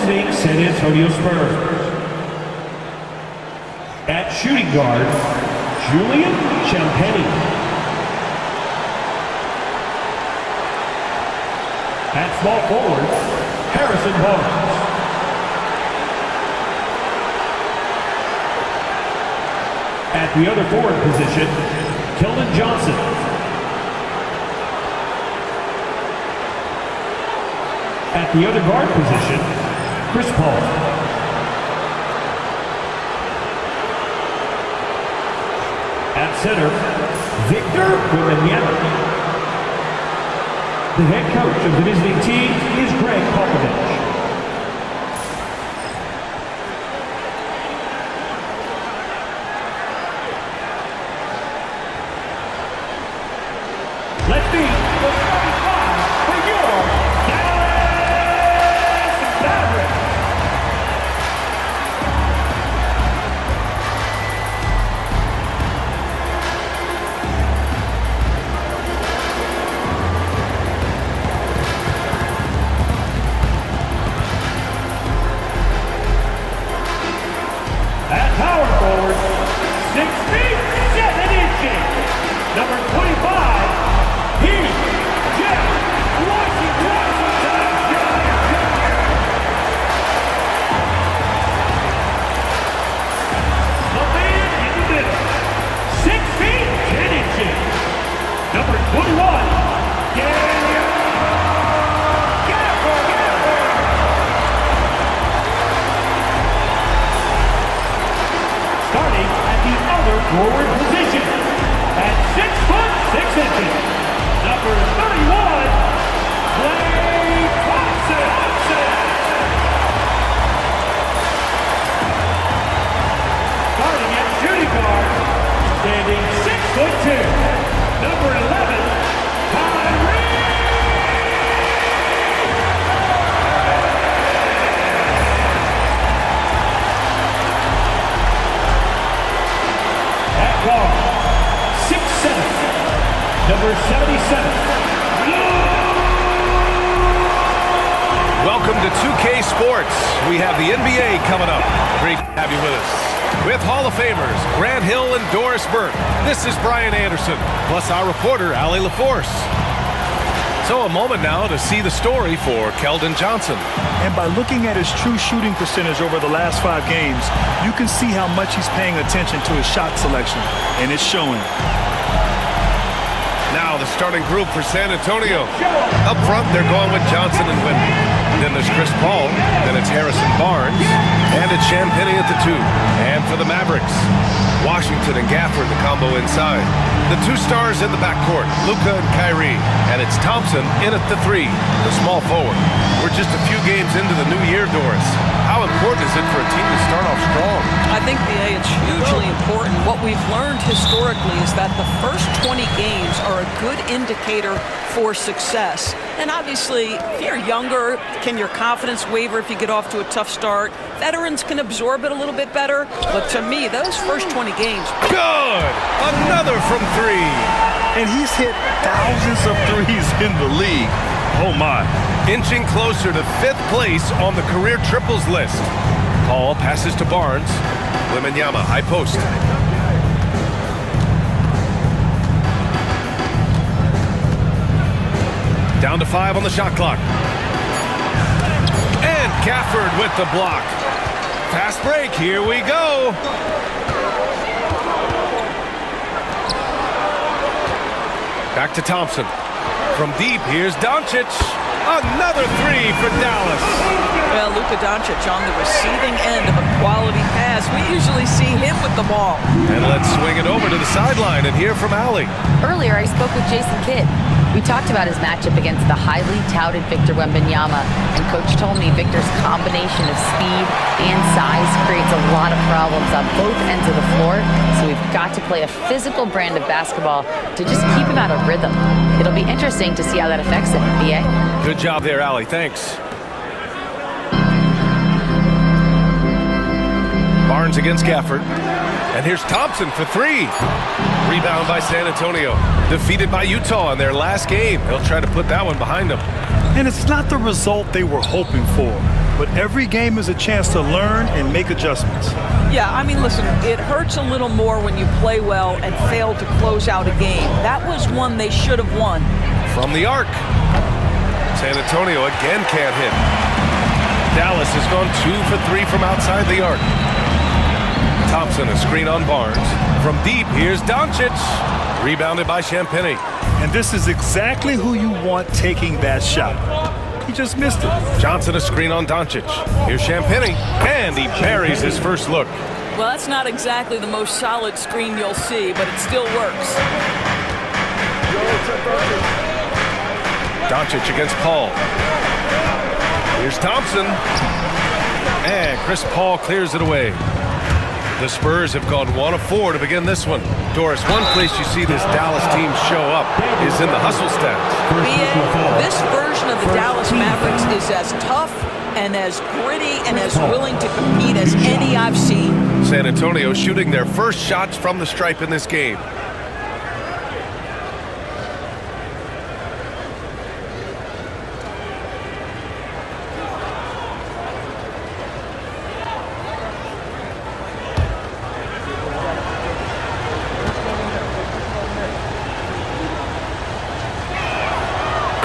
Representing San Antonio Spurs. At shooting guard, Julian Champagny. At small forward, Harrison Barnes. At the other forward position, Keldon Johnson. At the other guard position, Chris Paul. At center, Victor Wembanyama. The head coach of the visiting team is Greg Popovich. Let's meet the starting five for your Dallas Mavericks. At power forward, 6 feet, 7 inches, number 25, Jeff Washington Jr. The man in the middle, 6 feet, 10 inches, number 21, starting at the other forward position, at 6 foot 6 inches, number 31, Klay Thompson. Starting at shooting guard, standing 6'2", number 11, Kyrie. At guard, 6'7", number 77. Welcome to 2K Sports. We have the NBA coming up. Great to have you with us. With Hall of Famers Grant Hill and Doris Burke. This is Brian Anderson, plus our reporter, Allie LaForce. So a moment now to see the story for Keldon Johnson. And by looking at his true shooting percentage over the last 5 games, you can see how much he's paying attention to his shot selection, and it's showing. Now the starting group for San Antonio. Up front, they're going with Johnson and Wemby. Then there's Chris Paul. Then it's Harrison Barnes. And it's Champagny at the 2. And for the Mavericks, Washington and Gafford, the combo inside. The 2 stars in the backcourt, Luka and Kyrie. And it's Thompson in at the 3, the small forward. We're just a few games into the new year, Doris. How important is it for a team to start off strong? I think, BA, it's hugely important. What we've learned historically is that the first 20 games are a good indicator for success. And obviously, if you're younger, can your confidence waver if you get off to a tough start? Veterans can absorb it a little bit better. But to me, those first 20 games... Good! Another from 3. And he's hit thousands of threes in the league. Oh, my. Inching closer to 5th place on the career triples list. Paul passes to Barnes. Wembanyama, high post. Down to 5 on the shot clock. And Gafford with the block. Fast break, here we go. Back to Thompson. From deep, here's Doncic. Another 3 for Dallas. Well, Luka Doncic on the receiving end of a quality pass. We usually see him with the ball. And let's swing it over to the sideline and hear from Allie. Earlier, I spoke with Jason Kidd. We talked about his matchup against the highly touted Victor Wembanyama, and Coach told me Victor's combination of speed and size creates a lot of problems on both ends of the floor, so we've got to play a physical brand of basketball to just keep him out of rhythm. It'll be interesting to see how that affects him, BA. Good job there, Allie. Thanks. Barnes against Gafford. And here's Thompson for 3. Rebound by San Antonio. Defeated by Utah in their last game. They'll try to put that one behind them. And it's not the result they were hoping for. but every game is a chance to learn and make adjustments. Yeah, I mean, listen, it hurts a little more when you play well and fail to close out a game. That was one they should have won. From the arc. San Antonio again can't hit. Dallas has gone 2 for 3 from outside the arc. Thompson, a screen on Barnes. From deep, here's Doncic. Rebounded by Champagnie. And this is exactly who you want taking that shot. He just missed it. Johnson, a screen on Doncic. Here's Champagnie, and he buries his first look. Well, that's not exactly the most solid screen you'll see, but it still works. Doncic against Paul. Here's Thompson. And Chris Paul clears it away. The Spurs have gone 1 of 4 to begin this one. Doris, one place you see this Dallas team show up is in the hustle stats. This version of the Dallas Mavericks is as tough and as gritty and as willing to compete as any I've seen. San Antonio shooting their first shots from the stripe in this game.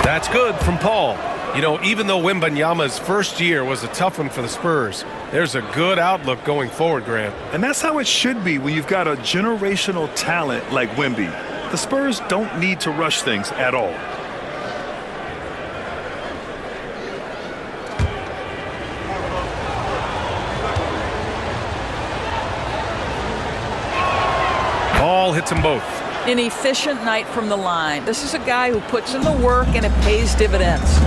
That's good from Paul. You know, even though Wembanyama's first year was a tough one for the Spurs, there's a good outlook going forward, Grant. And that's how it should be when you've got a generational talent like Wemby. The Spurs don't need to rush things at all. Paul hits them both. An efficient night from the line. This is a guy who puts in the work and it pays dividends.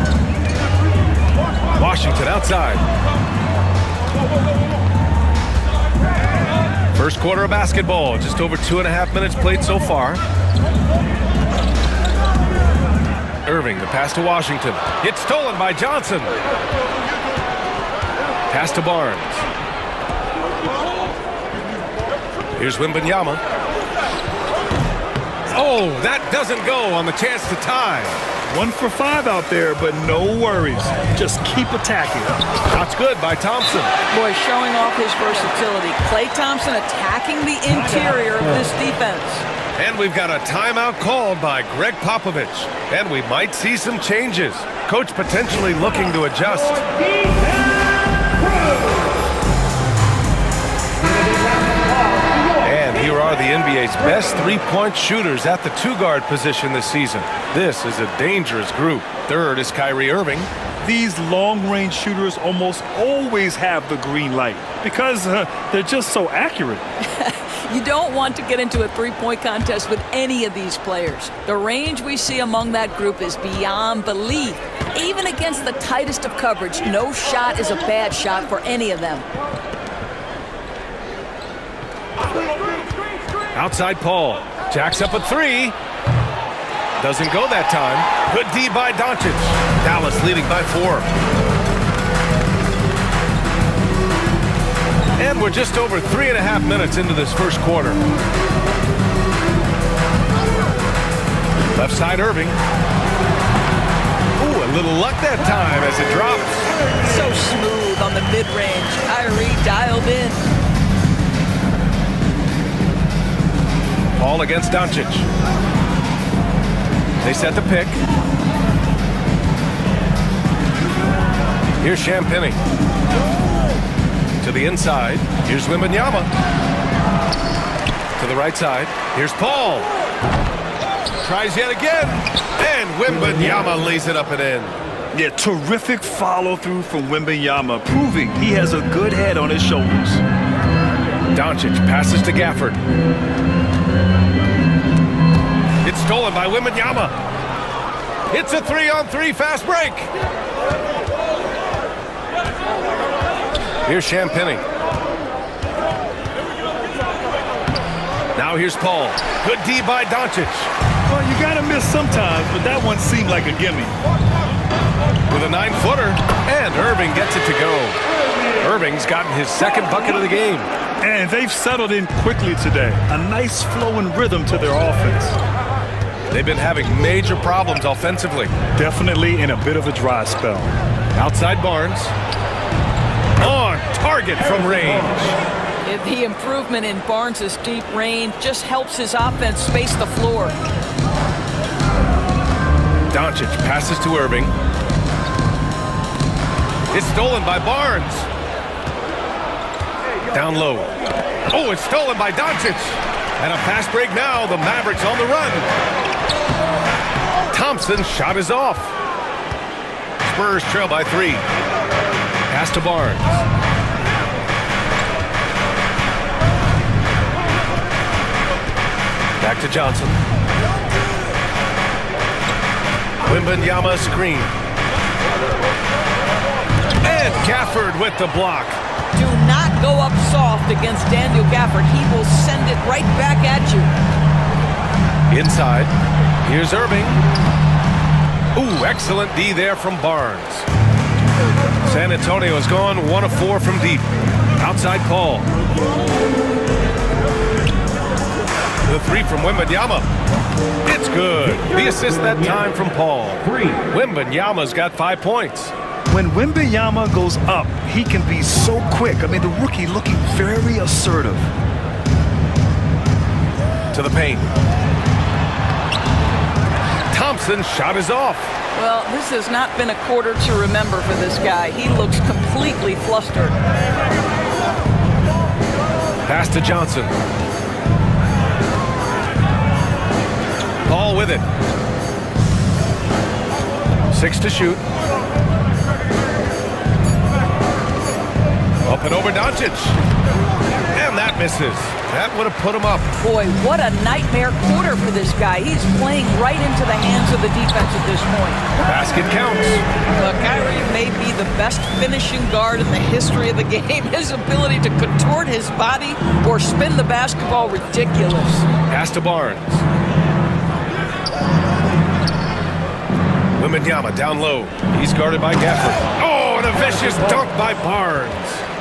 Washington outside. First quarter of basketball. Just over 2.5 minutes played so far. Irving, the pass to Washington. It's stolen by Johnson. Pass to Barnes. Here's Wembanyama. Oh, that doesn't go on the chance to tie. 1 for 5 out there, but no worries. Just keep attacking. That's good by Thompson. Boy, showing off his versatility. Klay Thompson attacking the interior of this defense. And we've got a timeout called by Greg Popovich. And we might see some changes. Coach potentially looking to adjust. Here are the NBA's best three-point shooters at the two-guard position this season. This is a dangerous group. Third is Kyrie Irving. These long-range shooters almost always have the green light because they're just so accurate. You don't want to get into a three-point contest with any of these players. The range we see among that group is beyond belief. Even against the tightest of coverage, no shot is a bad shot for any of them. Outside Paul. Jacks up a three. Doesn't go that time. Good D by Doncic. Dallas leading by 4. And we're just over 3.5 minutes into this first quarter. Left side Irving. Ooh, a little luck that time as it drops. So smooth on the mid-range. Kyrie dialed in. Paul against Doncic. They set the pick. Here's Champagnie. To the inside. Here's Wembanyama. To the right side. Here's Paul. Tries yet again. And Wembanyama lays it up and in. Yeah, terrific follow-through from Wembanyama, proving he has a good head on his shoulders. Doncic passes to Gafford. It's stolen by Wembanyama. It's a 3-on-3 fast break. Here's Champagnie. Now here's Paul. Good D by Doncic. Well, you gotta miss sometimes, but that one seemed like a gimme. With a 9-footer, and Irving gets it to go. Irving's gotten his second bucket of the game. And they've settled in quickly today. A nice flowing rhythm to their offense. They've been having major problems offensively. Definitely in a bit of a dry spell. Outside Barnes. target from range. The improvement in Barnes' deep range just helps his offense space the floor. Doncic passes to Irving. It's stolen by Barnes. Down low. Oh, it's stolen by Doncic. And a fast break now. The Mavericks on the run. Thompson's shot is off. Spurs trail by 3. Pass to Barnes. Back to Johnson. Wembanyama screen. And Gafford with the block. Do not go up soft against Daniel Gafford. He will send it right back at you. Inside. Here's Irving. Ooh, excellent D there from Barnes. San Antonio has gone 1 of 4 from deep. Outside Paul. The 3 from Wembanyama. It's good. The assist that time from Paul. Wembanyama's got 5 points. When Wembanyama goes up, he can be so quick. I mean, the rookie looking very assertive. To the paint. Thompson's shot is off. Well, this has not been a quarter to remember for this guy. He looks completely flustered. Pass to Johnson. Paul with it. 6 to shoot. Up and over Doncic. And that misses. That would have put him up. Boy, what a nightmare quarter for this guy. He's playing right into the hands of the defense at this point. Basket counts. Kyrie may be the best finishing guard in the history of the game. His ability to contort his body or spin the basketball, ridiculous. Pass to Barnes. Wembanyama down low. He's guarded by Gafford. Oh, and a vicious dunk by Barnes.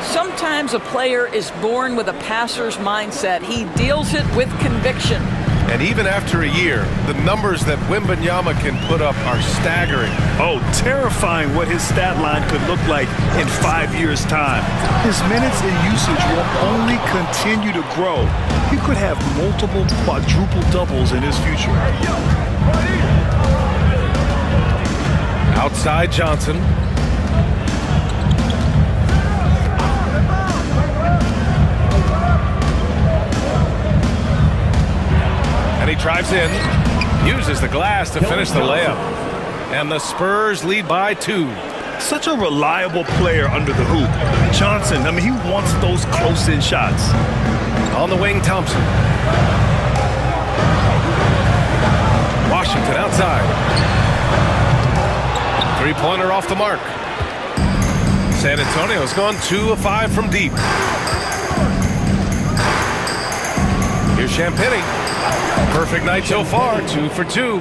Sometimes a player is born with a passer's mindset. He deals it with conviction. And even after a year, the numbers that Wembanyama can put up are staggering. Oh, terrifying what his stat line could look like in 5 years' time. His minutes and usage will only continue to grow. He could have multiple quadruple doubles in his future. Outside Johnson. And he drives in, uses the glass to finish the layup. And the Spurs lead by 2. Such a reliable player under the hoop. Johnson, I mean, he wants those close-in shots. On the wing, Thompson. Washington outside. 3-pointer off the mark. San Antonio's gone 2 of 5 from deep. Here's Champagnie. Perfect night so far, 2 for 2.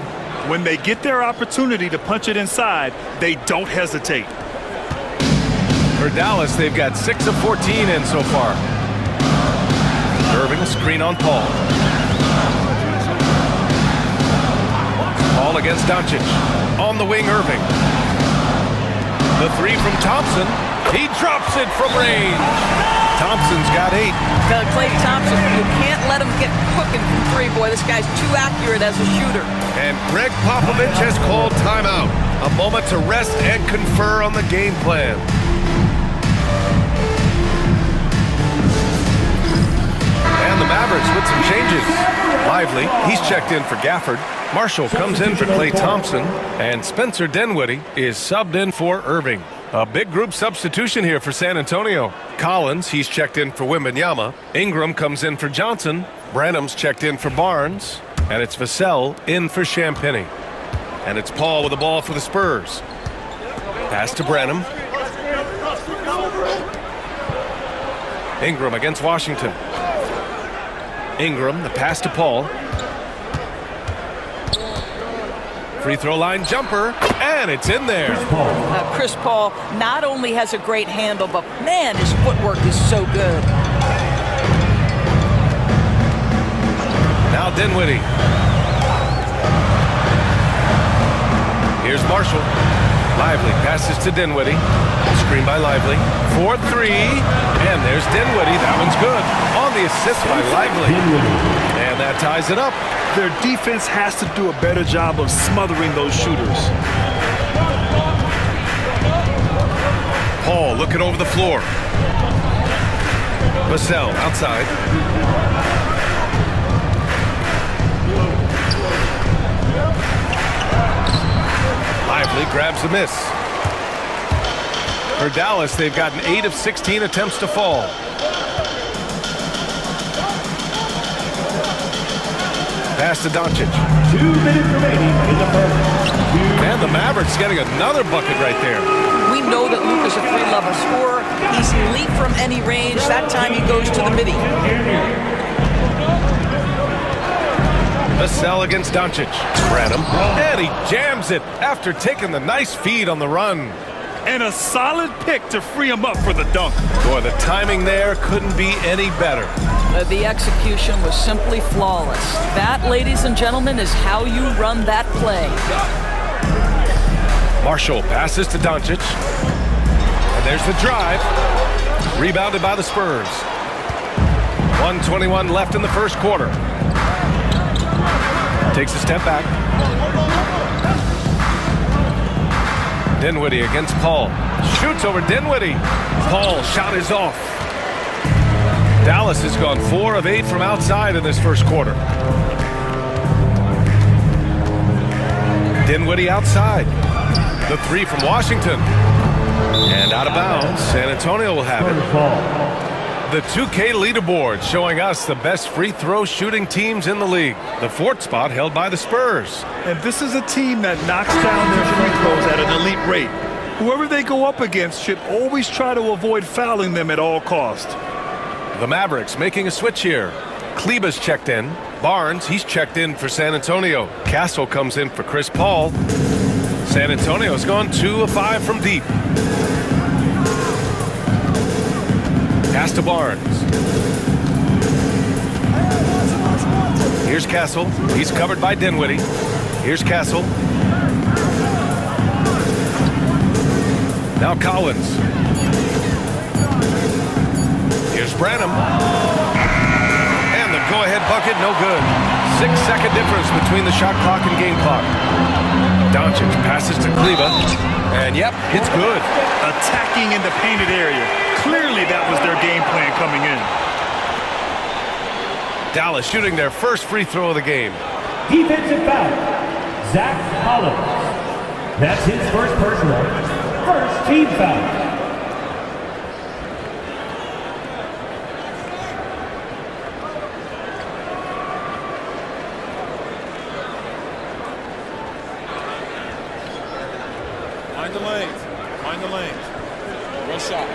When they get their opportunity to punch it inside, they don't hesitate. For Dallas, they've got 6 of 14 in so far. Irving, screen on Paul. Paul against Doncic. On the wing, Irving. The 3 from Thompson. He drops it from range. Thompson's got 8. Klay Thompson, you can't let him get cooking from 3, boy. This guy's too accurate as a shooter. And Greg Popovich has called timeout. A moment to rest and confer on the game plan. And the Mavericks with some changes. Lively, he's checked in for Gafford. Marshall comes in for Klay Thompson. And Spencer Dinwiddie is subbed in for Irving. A big group substitution here for San Antonio. Collins, he's checked in for Wembanyama. Ingram comes in for Johnson. Branham's checked in for Barnes. And it's Vassell in for Champagnie. And it's Paul with the ball for the Spurs. Pass to Branham. Ingram against Washington. Ingram, the pass to Paul. Free throw line jumper, and it's in there. Chris Paul not only has a great handle, but man, his footwork is so good. Now Dinwiddie. Here's Marshall. Lively passes to Dinwiddie. Screen by Lively. 4-3. And there's Dinwiddie. That one's good. On the assist by Lively. And that ties it up. Their defense has to do a better job of smothering those shooters. Paul looking over the floor. Vassell outside. Lively grabs the miss. For Dallas, they've gotten 8 of 16 attempts to fall. Pass to Doncic. 2 minutes remaining in the first. And the Mavericks getting another bucket right there. We know that Luke is a three-level scorer. He's elite from any range. That time he goes to the midi. Vassell against Doncic. Branham. And he jams it after taking the nice feed on the run. And a solid pick to free him up for the dunk. Boy, the timing there couldn't be any better. The execution was simply flawless. That, ladies and gentlemen, is how you run that play. Marshall passes to Doncic. And there's the drive. Rebounded by the Spurs. 1:21 left in the first quarter. Takes a step back. Dinwiddie against Paul. Shoots over Dinwiddie. Paul shot is off. Dallas has gone 4 of 8 from outside in this first quarter. Dinwiddie outside. The 3 from Washington. And out of bounds. San Antonio will have it. The 2K leaderboard showing us the best free throw shooting teams in the league. The 4th spot held by the Spurs. And this is a team that knocks down their free throws at an elite rate. Whoever they go up against should always try to avoid fouling them at all costs. The Mavericks making a switch here. Kleba's checked in. Barnes, he's checked in for San Antonio. Castle comes in for Chris Paul. San Antonio's gone 2 of 5 from deep. Pass to Barnes. Here's Castle. He's covered by Dinwiddie. Here's Castle. Now Collins. Here's Branham. And the go-ahead bucket, no good. 6-second difference between the shot clock and game clock. Doncic passes to Kleba. And yep, it's good. Attacking in the painted area. Clearly that was their game plan coming in. Dallas shooting their first free throw of the game. Defensive foul. Zach Collins. That's his first personal. First team foul. Mind the lanes. Mind the lanes. Real shot.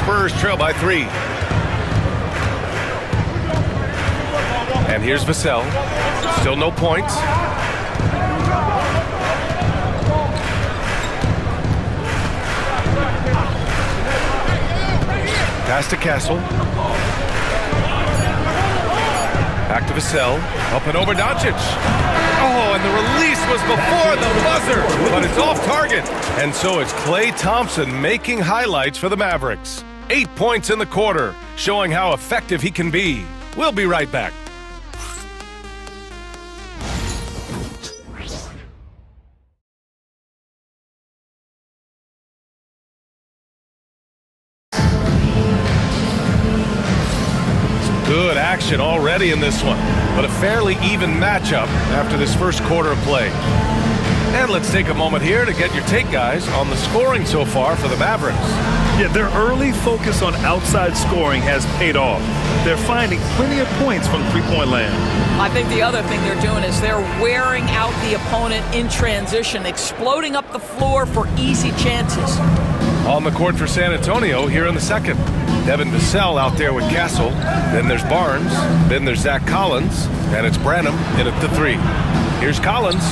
Spurs trail by 3. And here's Vassell. Still no points. Pass to Castle. Back to Vassell. Up and over Doncic. Oh, and the release was before the buzzer, but it's off target. And so it's Klay Thompson making highlights for the Mavericks. 8 points in the quarter, showing how effective he can be. We'll be right back. Good action already in this one, but a fairly even matchup after this first quarter of play. And let's take a moment here to get your take, guys, on the scoring so far for the Mavericks. Yeah, their early focus on outside scoring has paid off. They're finding plenty of points from three-point land. I think the other thing they're doing is they're wearing out the opponent in transition, exploding up the floor for easy chances. On the court for San Antonio here in the second. Devin Vassell out there with Castle. Then there's Barnes. Then there's Zach Collins. And it's Branham in at the 3. Here's Collins.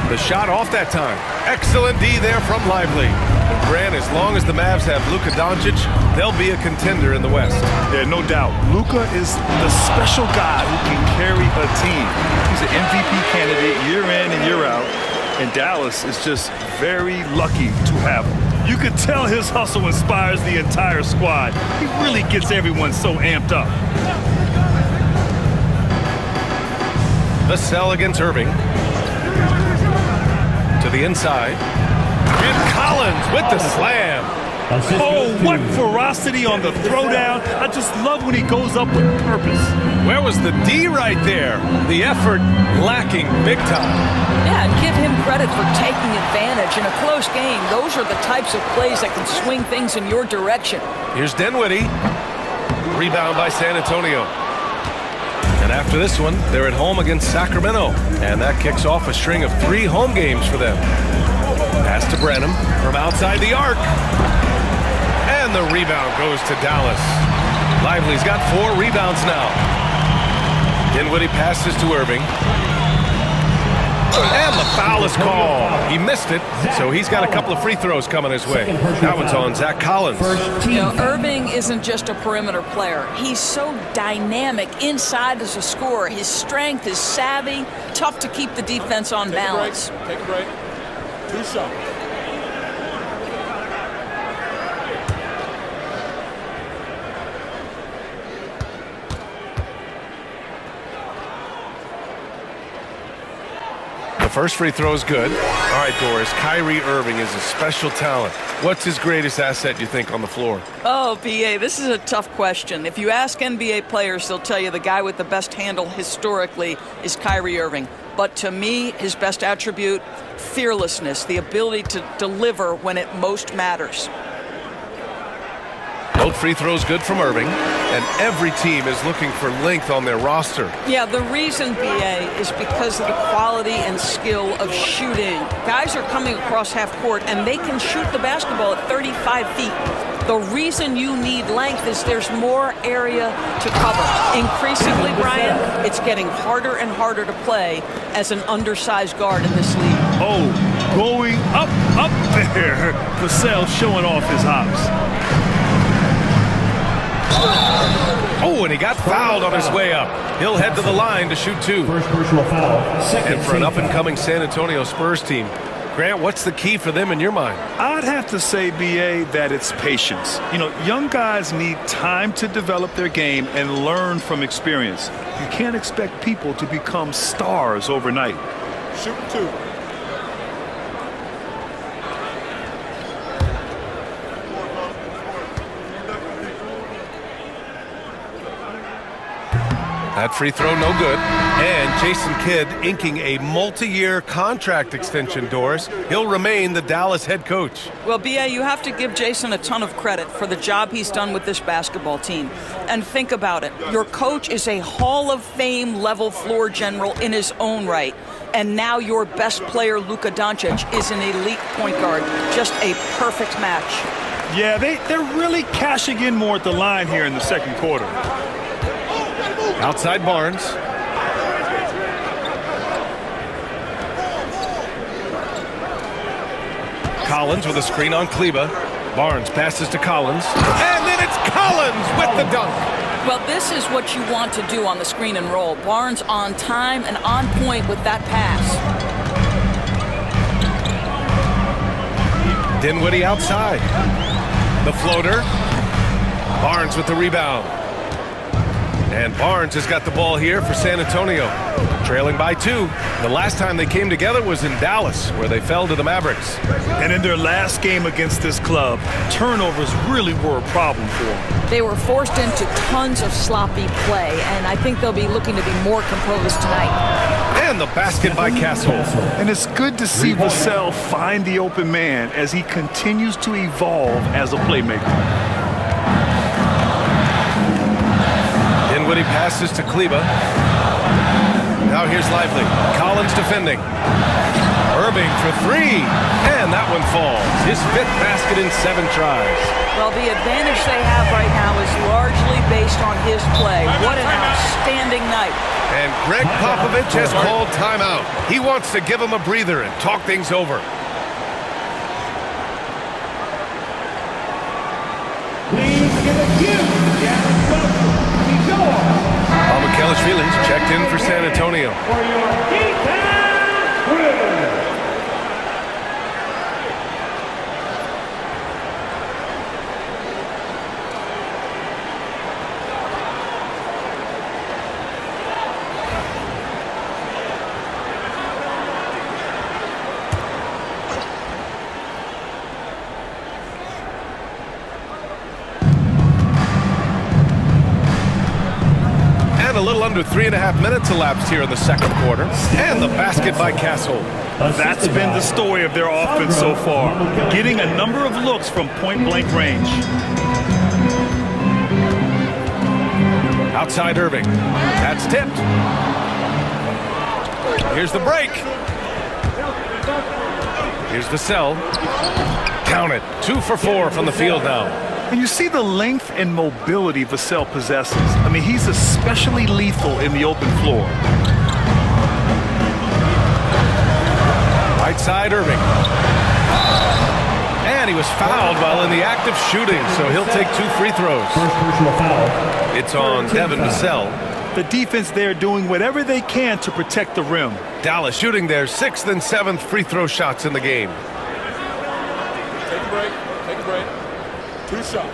The shot off that time. Excellent D there from Lively. And Grant, as long as the Mavs have Luka Doncic, they'll be a contender in the West. Yeah, no doubt. Luka is the special guy who can carry a team. He's an MVP candidate year in and year out. And Dallas is just very lucky to have him. You can tell his hustle inspires the entire squad. He really gets everyone so amped up. The sell against Irving. To the inside. And Collins with the slam. Oh, what ferocity on the throwdown. I just love when he goes up with purpose. Where was the D right there? The effort lacking big time. Yeah, and give him credit for taking advantage. In a close game, those are the types of plays that can swing things in your direction. Here's Dinwiddie. Rebound by San Antonio. And after this one, they're at home against Sacramento. And that kicks off a string of 3 home games for them. Pass to Brenham from outside the arc. And the rebound goes to Dallas. Lively's got 4 rebounds now. Dinwiddie passes to Irving. And the foul is called. He missed it, so he's got a couple of free throws coming his way. That one's on Zach Collins. You know, Irving isn't just a perimeter player. He's so dynamic inside as a scorer. His strength, his savvy, tough to keep the defense on balance. Take a break. 2 shots. First free throw is good. All right, Doris, Kyrie Irving is a special talent. What's his greatest asset, you think, on the floor? Oh, BA, this is a tough question. If you ask NBA players, they'll tell you the guy with the best handle historically is Kyrie Irving. But to me, his best attribute, fearlessness, the ability to deliver when it most matters. Both free throws good from Irving, and every team is looking for length on their roster. Yeah, the reason, BA, is because of the quality and skill of shooting. Guys are coming across half court, and they can shoot the basketball at 35 feet. The reason you need length is there's more area to cover. Increasingly, Brian, it's getting harder and harder to play as an undersized guard in this league. Oh, going up there. Vassell showing off his hops. Oh, and he got fouled on his way up. He'll head to the line to shoot 2. First personal foul. And for an up-and-coming San Antonio Spurs team, Grant, what's the key for them in your mind? I'd have to say, BA, that it's patience. You know, young guys need time to develop their game and learn from experience. You can't expect people to become stars overnight. Shoot 2. That free throw no good. And Jason Kidd inking a multi-year contract extension, Doris. He'll remain the Dallas head coach. Well, BA, you have to give Jason a ton of credit for the job he's done with this basketball team. And think about it. Your coach is a Hall of Fame level floor general in his own right. And now your best player, Luka Doncic, is an elite point guard. Just a perfect match. Yeah, they're really cashing in more at the line here in the second quarter. Outside Barnes. Collins with a screen on Kleba. Barnes passes to Collins. And then it's Collins with the dunk. Well, this is what you want to do on the screen and roll. Barnes on time and on point with that pass. Dinwiddie outside. The floater. Barnes with the rebound. And Barnes has got the ball here for San Antonio. Trailing by 2. The last time they came together was in Dallas, where they fell to the Mavericks. And in their last game against this club, turnovers really were a problem for them. They were forced into tons of sloppy play, and I think they'll be looking to be more composed tonight. And the basket by Castle. And it's good to see Vassell find the open man as he continues to evolve as a playmaker. Dinwiddie passes to Kleba. Now here's Lively. Collins defending. Irving for 3. And that one falls. His 5th basket in 7 tries. Well, the advantage they have right now is largely based on his play. What an outstanding outstanding night. And Greg Popovich has called timeout. He wants to give him a breather and talk things over. Please give a huge Feelings checked in for San Antonio. for your defense win. A little under 3.5 minutes elapsed here in the second quarter. And the basket by Castle. That's been the story of their offense so far, getting a number of looks from point-blank range. Outside Irving. That's tipped. Here's the break. Here's Vassell. Count it. 2 for 4 from the field now. And you see the length and mobility Vassell possesses. I mean, he's especially lethal in the open floor. Right side Irving. And he was fouled while in the act of shooting, so he'll take 2 free throws. First personal foul. It's on Devin Vassell. The defense there doing whatever they can to protect the rim. Dallas shooting their 6th and 7th free throw shots in the game. Take a break. Take a break. 2 shots.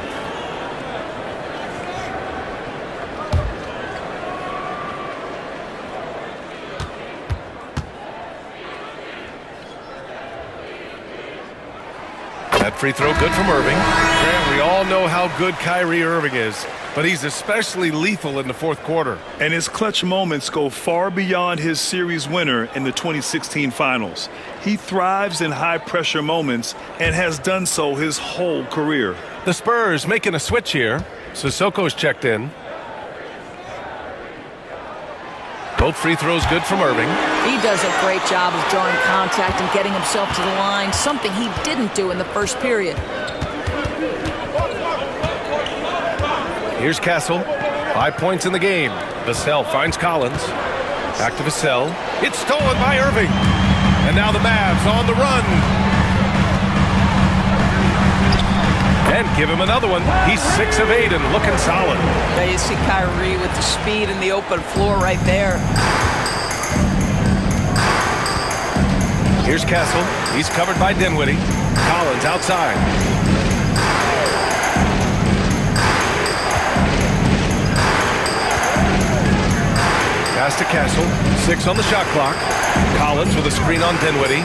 That free throw good from Irving. Grant, we all know how good Kyrie Irving is, but he's especially lethal in the fourth quarter. And his clutch moments go far beyond his series winner in the 2016 finals. He thrives in high-pressure moments and has done so his whole career. The Spurs making a switch here. Sissoko's checked in. Both free throws good from Irving. He does a great job of drawing contact and getting himself to the line, something he didn't do in the first period. Here's Castle. 5 points in the game. Vassell finds Collins. Back to Vassell. It's stolen by Irving. And now the Mavs on the run. And give him another one. He's 6 of 8 and looking solid. There you see Kyrie with the speed in the open floor right there. Here's Castle. He's covered by Dinwiddie. Collins outside. Pass to Castle. 6 on the shot clock. Collins with a screen on Dinwiddie.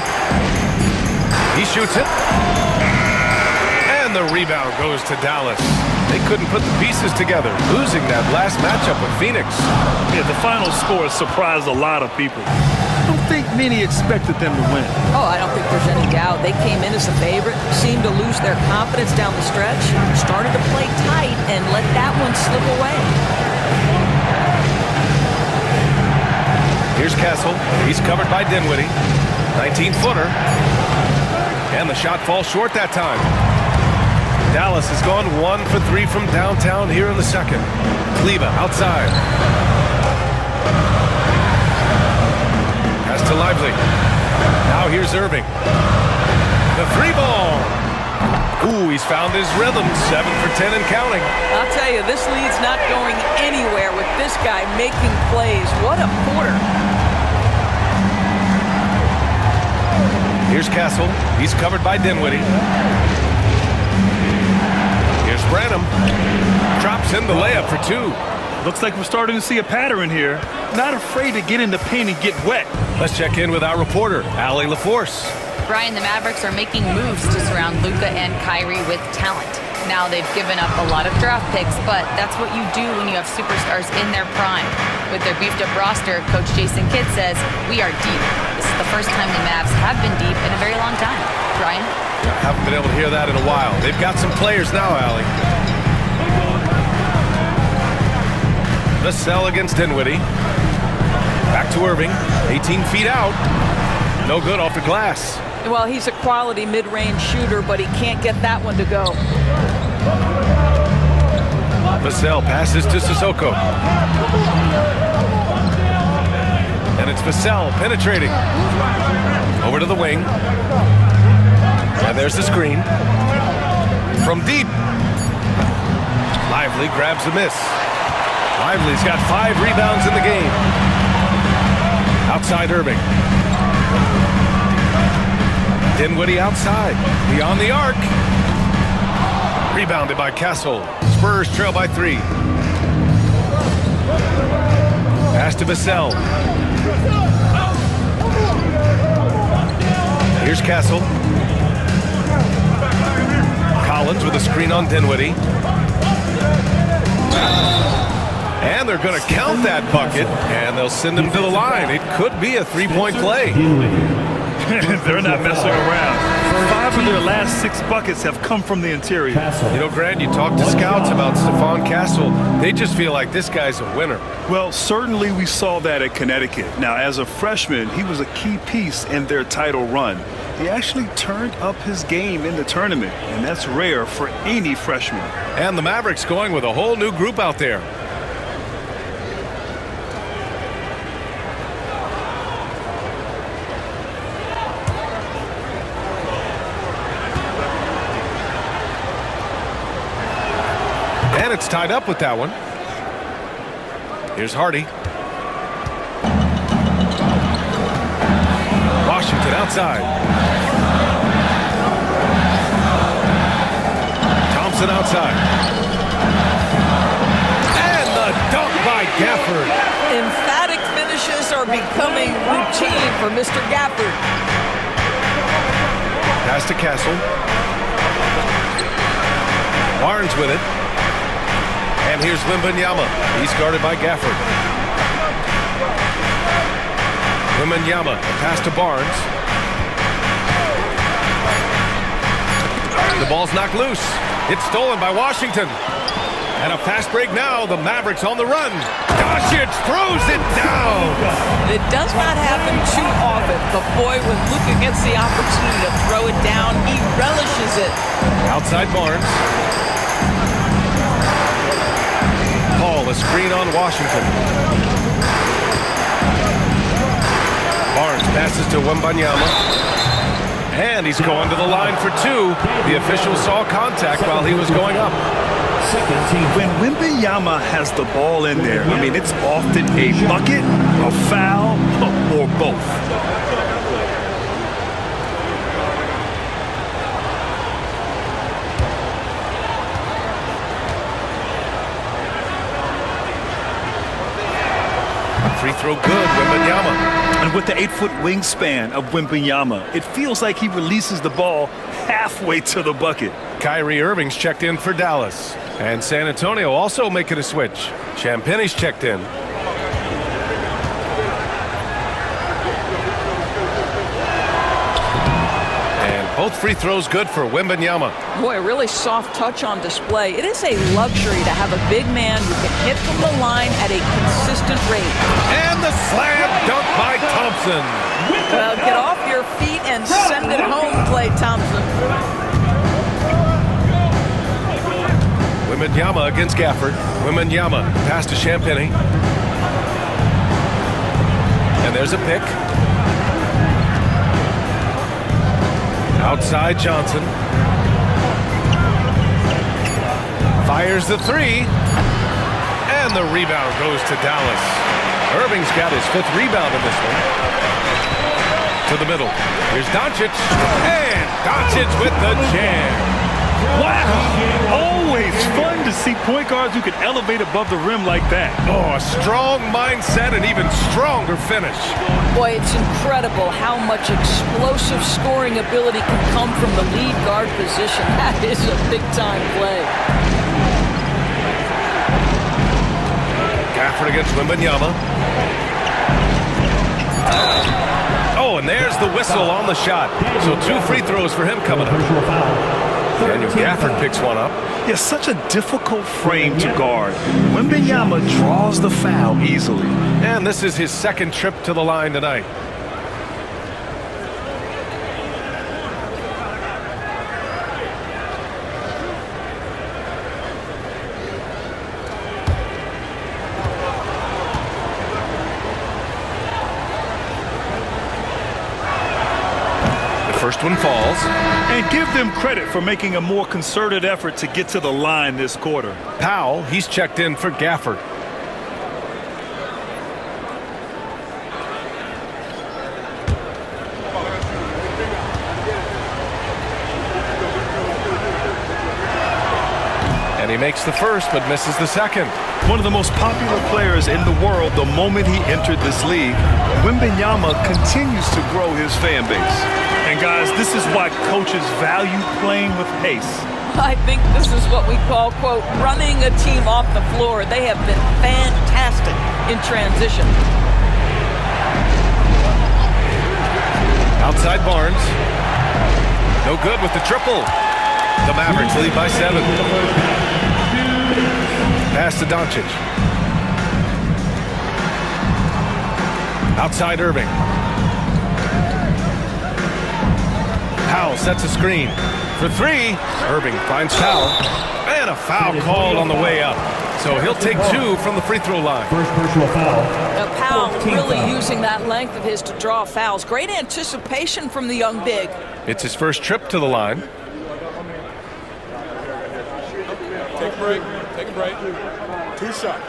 He shoots it. The rebound goes to Dallas. They couldn't put the pieces together, losing that last matchup with Phoenix. Yeah, the final score surprised a lot of people. I don't think many expected them to win. Oh, I don't think there's any doubt. They came in as a favorite, seemed to lose their confidence down the stretch, started to play tight, and let that one slip away. Here's Castle. He's covered by Dinwiddie. 19-footer. And the shot falls short that time. Dallas has gone 1 for 3 from downtown here in the second. Kleba outside. Pass to Lively. Now here's Irving. The 3-ball. Ooh, he's found his rhythm. 7 for 10 and counting. I'll tell you, this lead's not going anywhere with this guy making plays. What a quarter. Here's Castle. He's covered by Dinwiddie. Branham drops in the layup for 2. Looks like we're starting to see a pattern here. Not afraid to get in the paint and get wet. Let's check in with our reporter, Allie LaForce. Brian, the Mavericks are making moves to surround Luka and Kyrie with talent. Now they've given up a lot of draft picks, but that's what you do when you have superstars in their prime. With their beefed-up roster, Coach Jason Kidd says, "We are deep." This is the first time the Mavs have been deep in a very long time. Brian? I haven't been able to hear that in a while. They've got some players now, Allie. Vassell against Dinwiddie. Back to Irving. 18 feet out. No good off the glass. Well, he's a quality mid-range shooter, but he can't get that one to go. Vassell passes to Sissoko. And it's Vassell penetrating. Over to the wing. And there's the screen. From deep. Lively grabs a miss. Lively's got 5 rebounds in the game. Outside Irving. Dinwiddie outside. Beyond the arc. Rebounded by Castle. Spurs trail by 3. Pass to Vassell. Here's Castle. Collins with a screen on Dinwiddie. And they're going to count that bucket, and they'll send him to the line. It could be a 3-point play. They're not messing around. 5 of their last 6 buckets have come from the interior. You know, Grant, you talk to scouts about Stephon Castle. They just feel like this guy's a winner. Well, certainly we saw that at Connecticut. Now, as a freshman, he was a key piece in their title run. He actually turned up his game in the tournament, and that's rare for any freshman. And the Mavericks going with a whole new group out there. And it's tied up with that one. Here's Hardy. Washington outside. Thompson outside. And the dunk by Gafford. Emphatic finishes are becoming routine for Mr. Gafford. Pass to Castle. Barnes with it. And here's Wembanyama. He's guarded by Gafford. Wembanyama, pass to Barnes. The ball's knocked loose. It's stolen by Washington. And a fast break now. The Mavericks on the run. Doncic throws it down. It does not happen too often, but boy, when Luka gets the opportunity to throw it down, he relishes it. Outside Barnes. Paul, a screen on Washington. Barnes passes to Wembanyama. And he's going to the line for 2. The official saw contact while he was going up. When Wembanyama has the ball in there, I mean, it's often a bucket, a foul, or both. Free throw good, Wembanyama. And with the 8-foot wingspan of Wembanyama, it feels like he releases the ball halfway to the bucket. Kyrie Irving's checked in for Dallas. And San Antonio also making a switch. Champagne's checked in. And both free throws good for Wembanyama. Boy, a really soft touch on display. It is a luxury to have a big man who can hit from the line at a consistent rate. And the slam dunk by Thompson. Well, get off your feet and send it home, Klay Thompson. Wembanyama against Gafford. Wembanyama pass to Champagnie. And there's a pick. Outside Johnson. Fires the 3. And the rebound goes to Dallas. Irving's got his 5th rebound in this one. To the middle. Here's Doncic. And Doncic with the jam. Wow! Always fun to see point guards who can elevate above the rim like that. Oh, a strong mindset and even stronger finish. Boy, it's incredible how much explosive scoring ability can come from the lead guard position. That is a big-time play. Gafford against Wembanyama. Oh, and there's the whistle on the shot. So 2 free throws for him coming up. Daniel Gafford picks one up. Yeah, such a difficult frame to guard. Wembanyama draws the foul easily. And this is his 2nd trip to the line tonight. First one falls. And give them credit for making a more concerted effort to get to the line this quarter. Powell, he's checked in for Gafford. And he makes the first, but misses the second. One of the most popular players in the world the moment he entered this league, Wembanyama continues to grow his fan base. And guys, this is why coaches value playing with pace. I think this is what we call, quote, running a team off the floor. They have been fantastic in transition. Outside Barnes. No good with the triple. The Mavericks lead by 7. Pass to Doncic. Outside Irving. Powell sets a screen for 3. Irving finds Powell. And a foul called on the way up. So he'll take 2 from the free throw line. First personal foul. Now, Powell really foul. using that length of his to draw fouls. Great anticipation from the young big. It's his first trip to the line. Take a break. Take a break. 2 shots.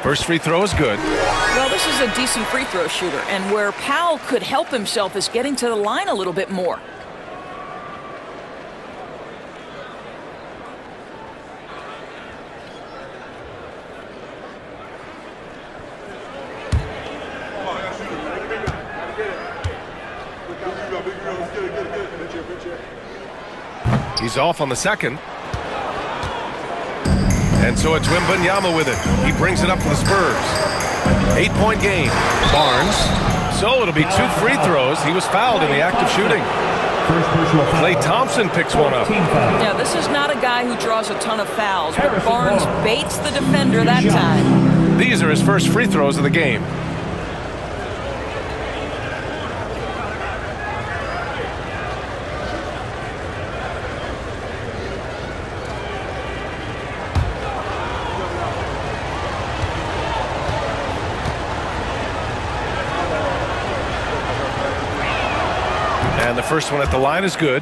First free throw is good. Well, this is a decent free throw shooter, and where Powell could help himself is getting to the line a little bit more. He's off on the second. And so it's Wembanyama with it. He brings it up for the Spurs. 8-point game. Barnes. So it'll be 2 free throws. He was fouled in the act of shooting. First personal foul. Klay Thompson picks one up. Team foul. Now, this is not a guy who draws a ton of fouls, but Barnes baits the defender that time. These are his first free throws of the game. And the first one at the line is good.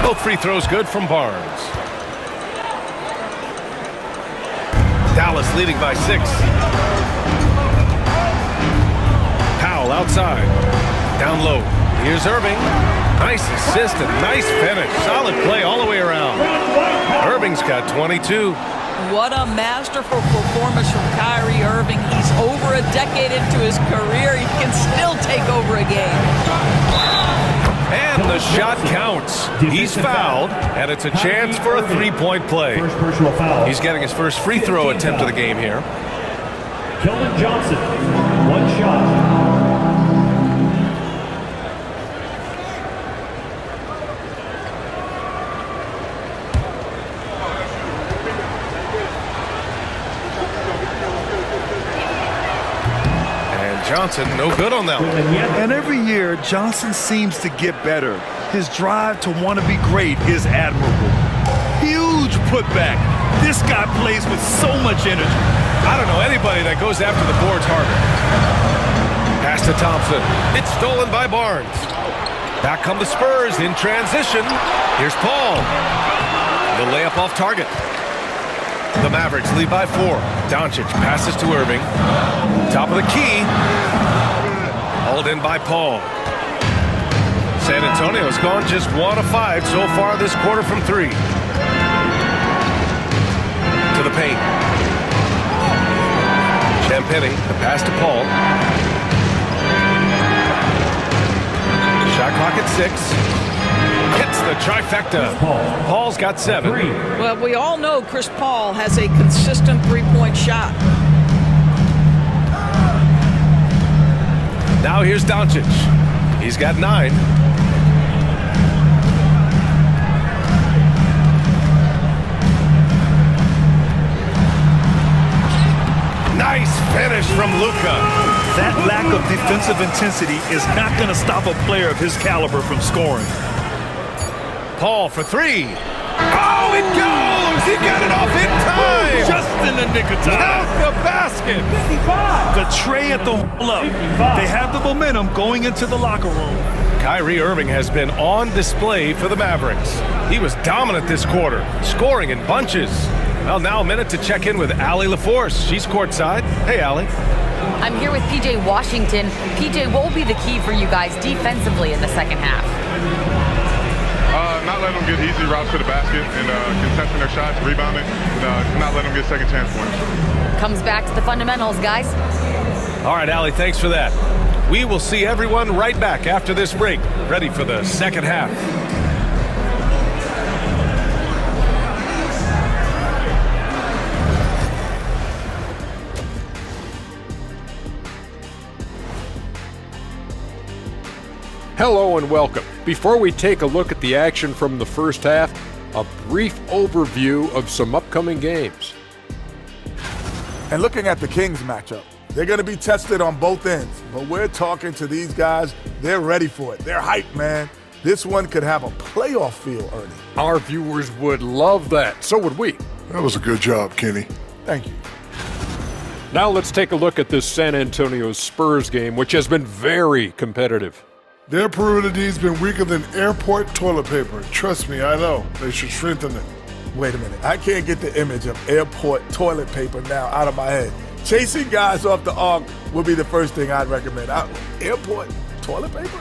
Both free throws good from Barnes. Dallas leading by 6. Powell outside. Down low. Here's Irving. Nice assist and nice finish. Solid play all the way around. Irving's got 22. What a masterful performance from Kyrie Irving. He's over a decade into his career. He can still take over a game. And the shot counts. He's fouled, and it's a chance for a 3-point play. First personal foul. He's getting his first free throw attempt of the game here. Keldon Johnson. 1 shot. Johnson, no good on that one. And every year, Johnson seems to get better. His drive to want to be great is admirable. Huge putback. This guy plays with so much energy. I don't know anybody that goes after the boards harder. Pass to Thompson. It's stolen by Barnes. Back come the Spurs in transition. Here's Paul. The layup off target. The Mavericks lead by 4. Doncic passes to Irving. Top of the key. Hauled in by Paul. San Antonio's gone just 1 of 5 so far this quarter from 3. To the paint. Champagny, the pass to Paul. Shot clock at 6. Hits the trifecta. Paul's got 7. Well, we all know Chris Paul has a consistent 3-point shot. Now here's Doncic. He's got 9. Nice finish from Luka. That lack of defensive intensity is not going to stop a player of his caliber from scoring. Paul for 3. Oh, it goes! He got it off in time! Just in the nick of time. Out the basket! 55. The tray at the hole up. They have the momentum going into the locker room. Kyrie Irving has been on display for the Mavericks. He was dominant this quarter, scoring in bunches. Well, now a minute to check in with Allie LaForce. She's courtside. Hey, Allie. I'm here with PJ Washington. PJ, what will be the key for you guys defensively in the second half? Not letting them get easy routes to the basket and contesting their shots, rebounding, and not letting them get second chance points. Comes back to the fundamentals, guys. All right, Allie, thanks for that. We will see everyone right back after this break, ready for the second half. Hello and welcome. Before we take a look at the action from the first half, a brief overview of some upcoming games. And looking at the Kings matchup, they're going to be tested on both ends. But we're talking to these guys, they're ready for it. They're hyped, man. This one could have a playoff feel, Ernie. Our viewers would love that. So would we. That was a good job, Kenny. Thank you. Now let's take a look at this San Antonio Spurs game, which has been very competitive. Their perimeter D's been weaker than airport toilet paper. Trust me, I know. They should strengthen it. Wait a minute. I can't get the image of airport toilet paper now out of my head. Chasing guys off the arc would be the first thing I'd recommend. Airport toilet paper?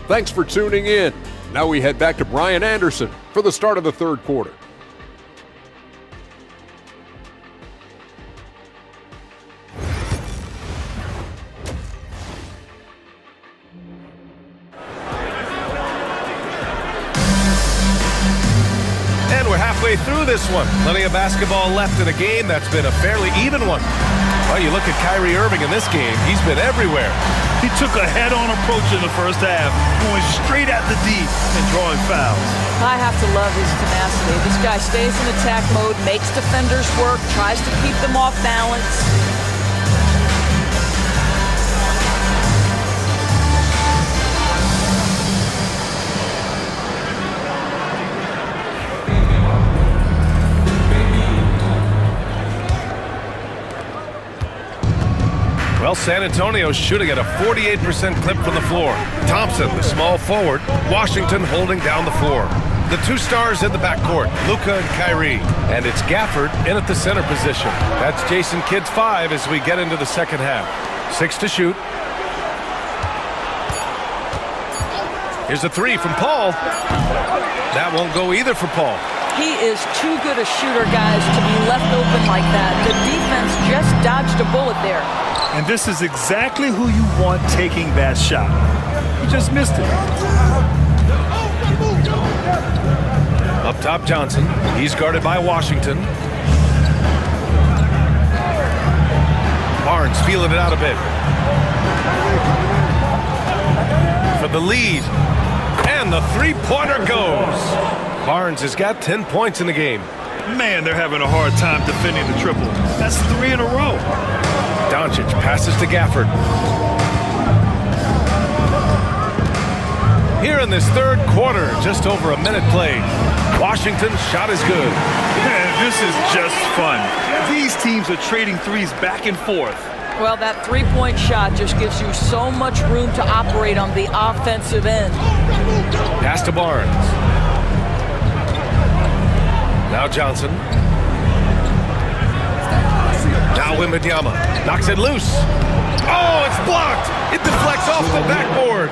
Thanks for tuning in. Now we head back to Brian Anderson for the start of the third quarter. And we're halfway through this one. Plenty of basketball left in a game that's been a fairly even one. Well, you look at Kyrie Irving in this game, he's been everywhere. He took a head-on approach in the first half, going straight at the D and drawing fouls. I have to love his tenacity. This guy stays in attack mode, makes defenders work, tries to keep them off balance. Well, San Antonio's shooting at a 48% clip from the floor. Thompson, the small forward. Washington holding down the floor. The two stars in the backcourt, Luka and Kyrie. And it's Gafford in at the center position. That's Jason Kidd's 5 as we get into the second half. 6 to shoot. Here's a 3 from Paul. That won't go either for Paul. He is too good a shooter, guys, to be left open like that. The defense just dodged a bullet there. And this is exactly who you want taking that shot. He just missed it. Up top, Johnson. He's guarded by Washington. Barnes feeling it out a bit. For the lead. And the three-pointer goes. Barnes has got 10 points in the game. Man, they're having a hard time defending the triple. That's 3 in a row. Doncic passes to Gafford. Here in this third quarter, just over a minute played. Washington's shot is good. Man, this is just fun. These teams are trading threes back and forth. Well, that three-point shot just gives you so much room to operate on the offensive end. Pass to Barnes. Now Johnson. Now Wembanyama knocks it loose. Oh, it's blocked. It deflects off the backboard.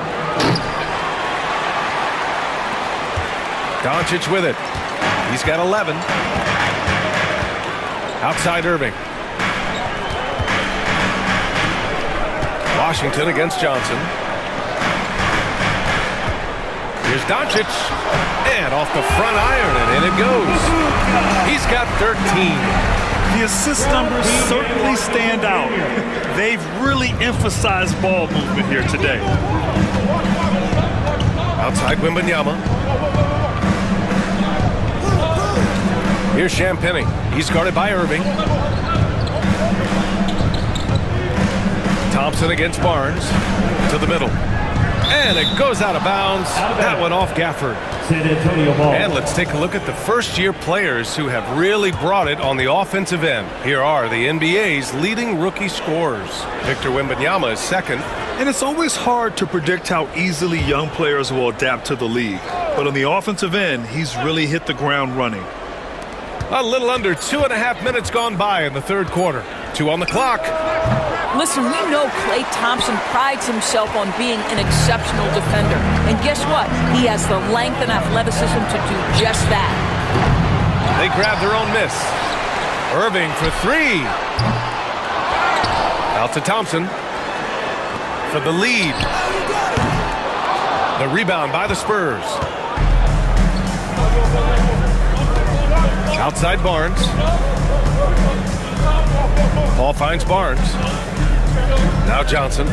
Doncic with it. He's got 11. Outside Irving. Washington against Johnson. Here's Doncic. And off the front iron, and in it goes. He's got 13. The assist numbers certainly stand out. They've really emphasized ball movement here today. Outside Wembanyama. Here's Champagnie. He's guarded by Irving. Thompson against Barnes. To the middle. And it goes out of bounds. That went off Gafford. San Antonio ball. And let's take a look at the first-year players who have really brought it on the offensive end. Here are the NBA's leading rookie scorers. Victor Wembanyama is second. And it's always hard to predict how easily young players will adapt to the league. But on the offensive end, he's really hit the ground running. A little under 2.5 minutes gone by in the third quarter. 2 on the clock. Listen, we know Klay Thompson prides himself on being an exceptional defender. And guess what? He has the length and athleticism to do just that. They grab their own miss. Irving for 3. Out to Thompson for the lead. The rebound by the Spurs. Outside Barnes. Paul finds Barnes. Now Johnson.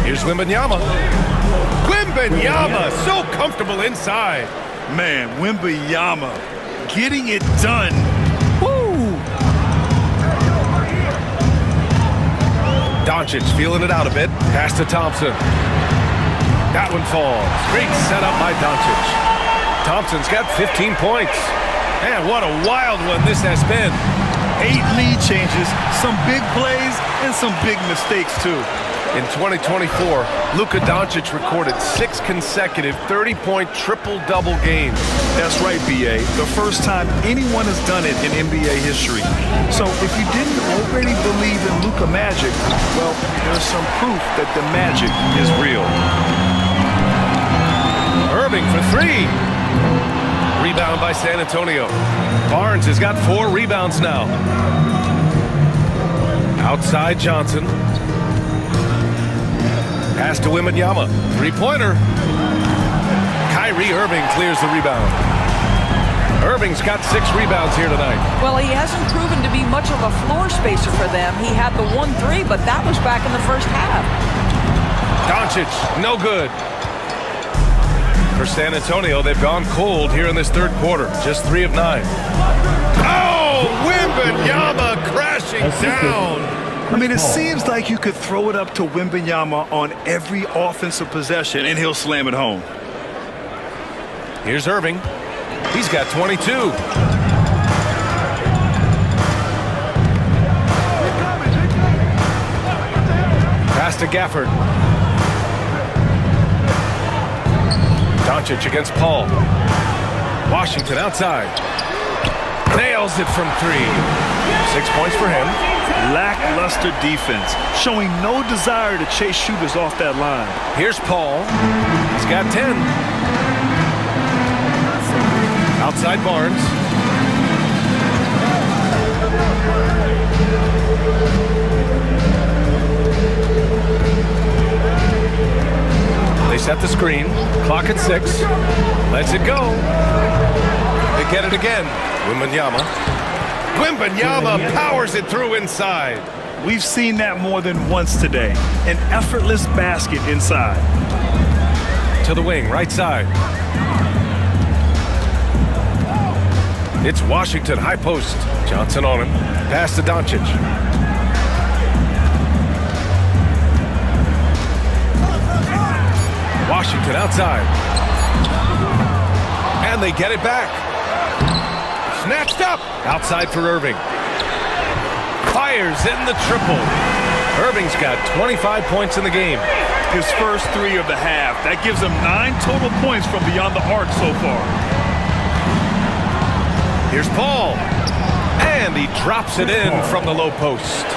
Here's Wembanyama. Wembanyama, so comfortable inside. Man, Wembanyama getting it done. Woo! Doncic feeling it out a bit. Pass to Thompson. That one falls. Great setup by Doncic. Thompson's got 15 points. Man, what a wild one this has been. 8 lead changes, some big plays, and some big mistakes, too. In 2024, Luka Doncic recorded 6 consecutive 30-point triple-double games. That's right, B.A. The first time anyone has done it in NBA history. So if you didn't already believe in Luka magic, well, there's some proof that the magic is real. Irving for 3. Rebound by San Antonio. Barnes has got 4 rebounds now. Outside Johnson. Pass to Wembanyama. 3-pointer. Kyrie Irving clears the rebound. Irving's got 6 rebounds here tonight. Well, he hasn't proven to be much of a floor spacer for them. He had the 1-3, but that was back in the first half. Doncic, no good. For San Antonio, they've gone cold here in this third quarter. Just 3 of 9. Oh, Wembanyama crashing down. I mean, it seems like you could throw it up to Wembanyama on every offensive possession, and he'll slam it home. Here's Irving. He's got 22. Pass to Gafford. Doncic against Paul. Washington outside. Nails it from 3. 6 points for him. Lackluster defense, showing no desire to chase shooters off that line. Here's Paul. He's got 10. Outside Barnes. They set the screen. Clock at 6. Lets it go. They get it again. Wembanyama. Wembanyama powers it through inside. We've seen that more than once today. An effortless basket inside. To the wing, right side. It's Washington, high post. Johnson on him. Pass to Doncic. Washington outside. And they get it back. Snatched up. Outside for Irving. Fires in the triple. Irving's got 25 points in the game. His first 3 of the half. That gives him 9 total points from beyond the arc so far. Here's Paul. And he drops it in from the low post.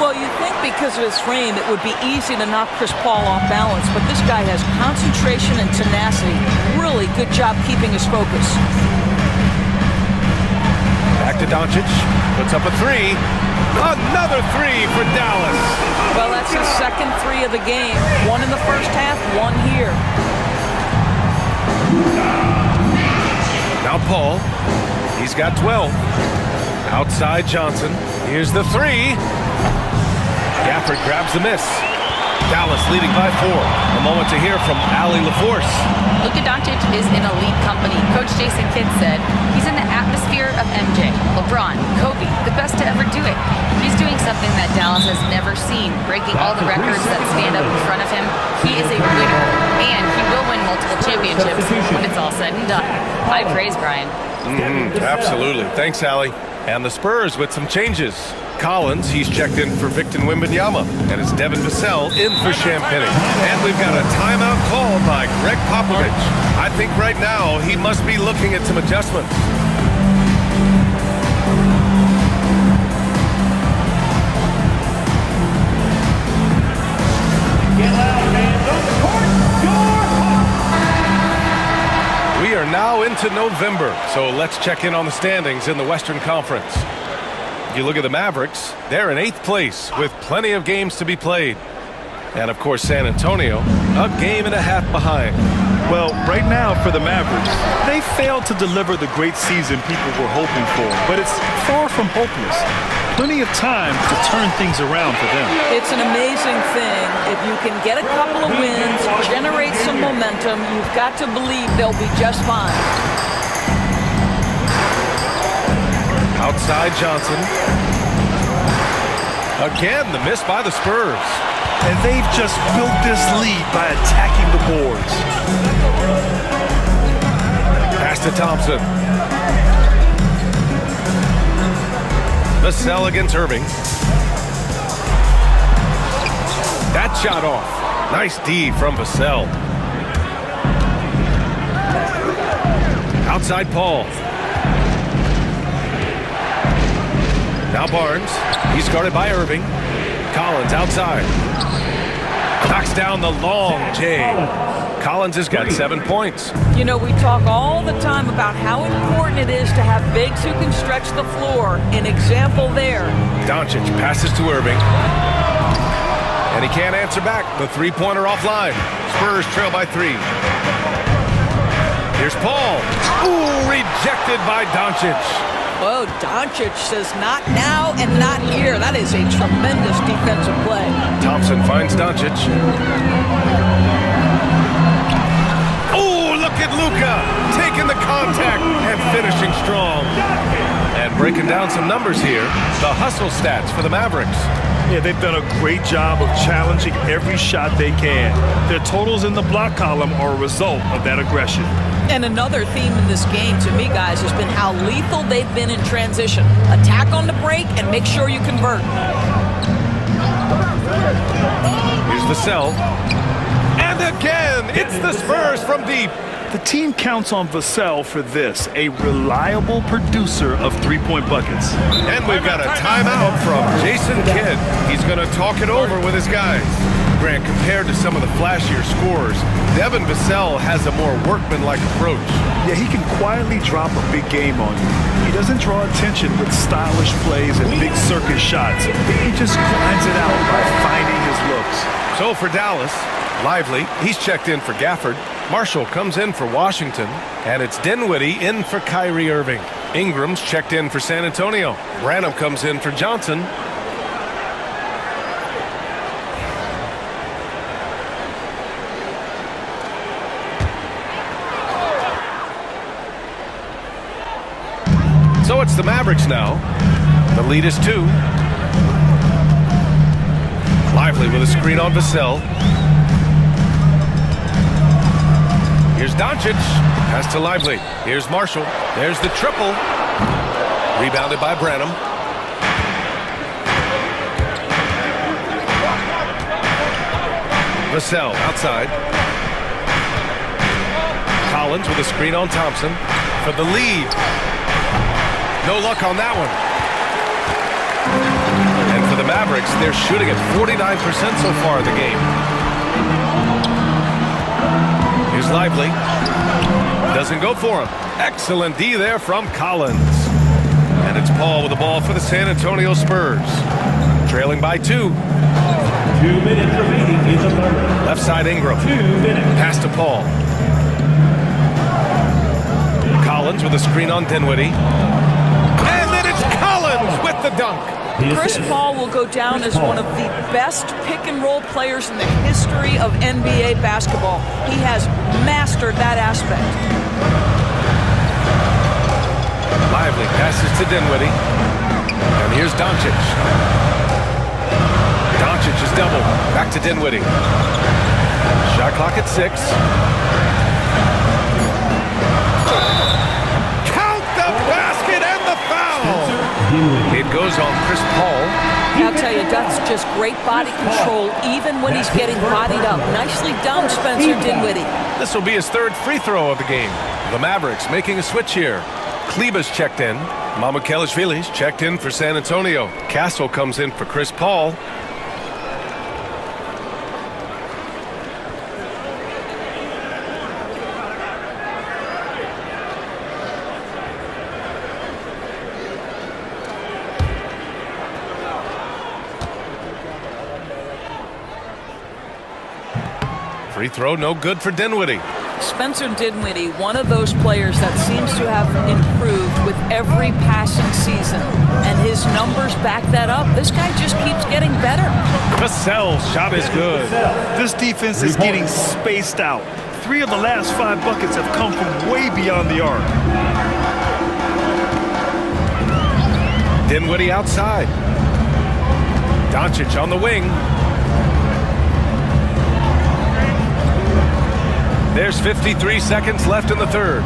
Well, you'd think because of his frame, it would be easy to knock Chris Paul off balance, but this guy has concentration and tenacity. Really good job keeping his focus. Back to Doncic. Puts up a 3. Another 3 for Dallas. Well, that's his second 3 of the game. 1 in the first half, 1 here. Now Paul. He's got 12. Outside Johnson. Here's the three. Gafford grabs the miss. Dallas leading by 4. A moment to hear from Allie LaForce. Luka Doncic is in elite company. Coach Jason Kidd said he's in the atmosphere of MJ, LeBron, Kobe, the best to ever do it. He's doing something that Dallas has never seen, breaking all the records that stand up in front of him. He is a winner, and he will win multiple championships when it's all said and done. High praise, Brian. Absolutely. Thanks, Allie. And the Spurs with some changes. Collins, he's checked in for Victor Wembanyama, and it's Devin Vassell in for Champagnie. And we've got a timeout called by Greg Popovich. I think right now he must be looking at some adjustments. Get loud, fans. On the court, your We are now into November, so let's check in on the standings in the Western Conference. You look at the Mavericks, they're in 8th place with plenty of games to be played. And of course, San Antonio, a game and a half behind. Well, right now for the Mavericks, they failed to deliver the great season people were hoping for, but it's far from hopeless. Plenty of time to turn things around for them. It's an amazing thing. If you can get a couple of wins, generate some momentum, you've got to believe they'll be just fine. Outside Johnson. Again, the miss by the Spurs. And they've just built this lead by attacking the boards. Pass to Thompson. Vassell against Irving. That shot off. Nice D from Vassell. Outside Paul. Now Barnes. He's guarded by Irving. Collins outside. Knocks down the long J. Collins has got 7 points. You know, we talk all the time about how important it is to have bigs who can stretch the floor. An example there. Doncic passes to Irving. And he can't answer back. The three-pointer offline. Spurs trail by 3. Here's Paul. Ooh, rejected by Doncic. Oh, Doncic says not now and not here. That is a tremendous defensive play. Thompson finds Doncic. Oh, look at Luka taking the contact and finishing strong. And breaking down some numbers here, the hustle stats for the Mavericks. Yeah, they've done a great job of challenging every shot they can. Their totals in the block column are a result of that aggression. And another theme in this game, to me, guys, has been how lethal they've been in transition. Attack on the break and make sure you convert. Here's Vassell. And again, it's the Spurs from deep. The team counts on Vassell for this, a reliable producer of three-point buckets. And we've got a timeout from Jason Kidd. He's going to talk it over with his guys. Grant, compared to some of the flashier scorers, Devin Vassell has a more workmanlike approach. Yeah, he can quietly drop a big game on you. He doesn't draw attention with stylish plays and big circus shots. He just grinds it out by finding his looks. So for Dallas, Lively, he's checked in for Gafford. Marshall comes in for Washington. And it's Dinwiddie in for Kyrie Irving. Ingram's checked in for San Antonio. Branham comes in for Johnson. So it's the Mavericks now. The lead is 2. Lively with a screen on Vassell. Here's Doncic. Pass to Lively. Here's Marshall. There's the triple. Rebounded by Branham. Vassell outside. Collins with a screen on Thompson for the lead. No luck on that one. And for the Mavericks, they're shooting at 49% so far in the game. Here's Lively. Doesn't go for him. Excellent D there from Collins. And it's Paul with the ball for the San Antonio Spurs. Trailing by 2. 2 minutes remaining in the third. Left side Ingram. 2 minutes. Pass to Paul. Collins with a screen on Dinwiddie. And then it's Collins with the dunk. Chris Paul will go down as one of the best pick-and-roll players in the history of NBA basketball. He has mastered that aspect. Lively passes to Dinwiddie. And here's Doncic. Doncic is double. Back to Dinwiddie. Shot clock at 6. Count the basket and the foul! It goes on Chris Paul. I'll tell you, that's just great body control, even when he's getting bodied up. Nicely done, Spencer Dinwiddie. This will be his 3rd free throw of the game. The Mavericks making a switch here. Kleber's checked in. Mamukelashvili's checked in for San Antonio. Castle comes in for Chris Paul. Free throw, no good for Dinwiddie. Spencer Dinwiddie, one of those players that seems to have improved with every passing season. And his numbers back that up. This guy just keeps getting better. Vassell's shot is good. This defense is getting spaced out. 3 of the last 5 buckets have come from way beyond the arc. Dinwiddie outside. Doncic on the wing. There's 53 seconds left in the 3rd.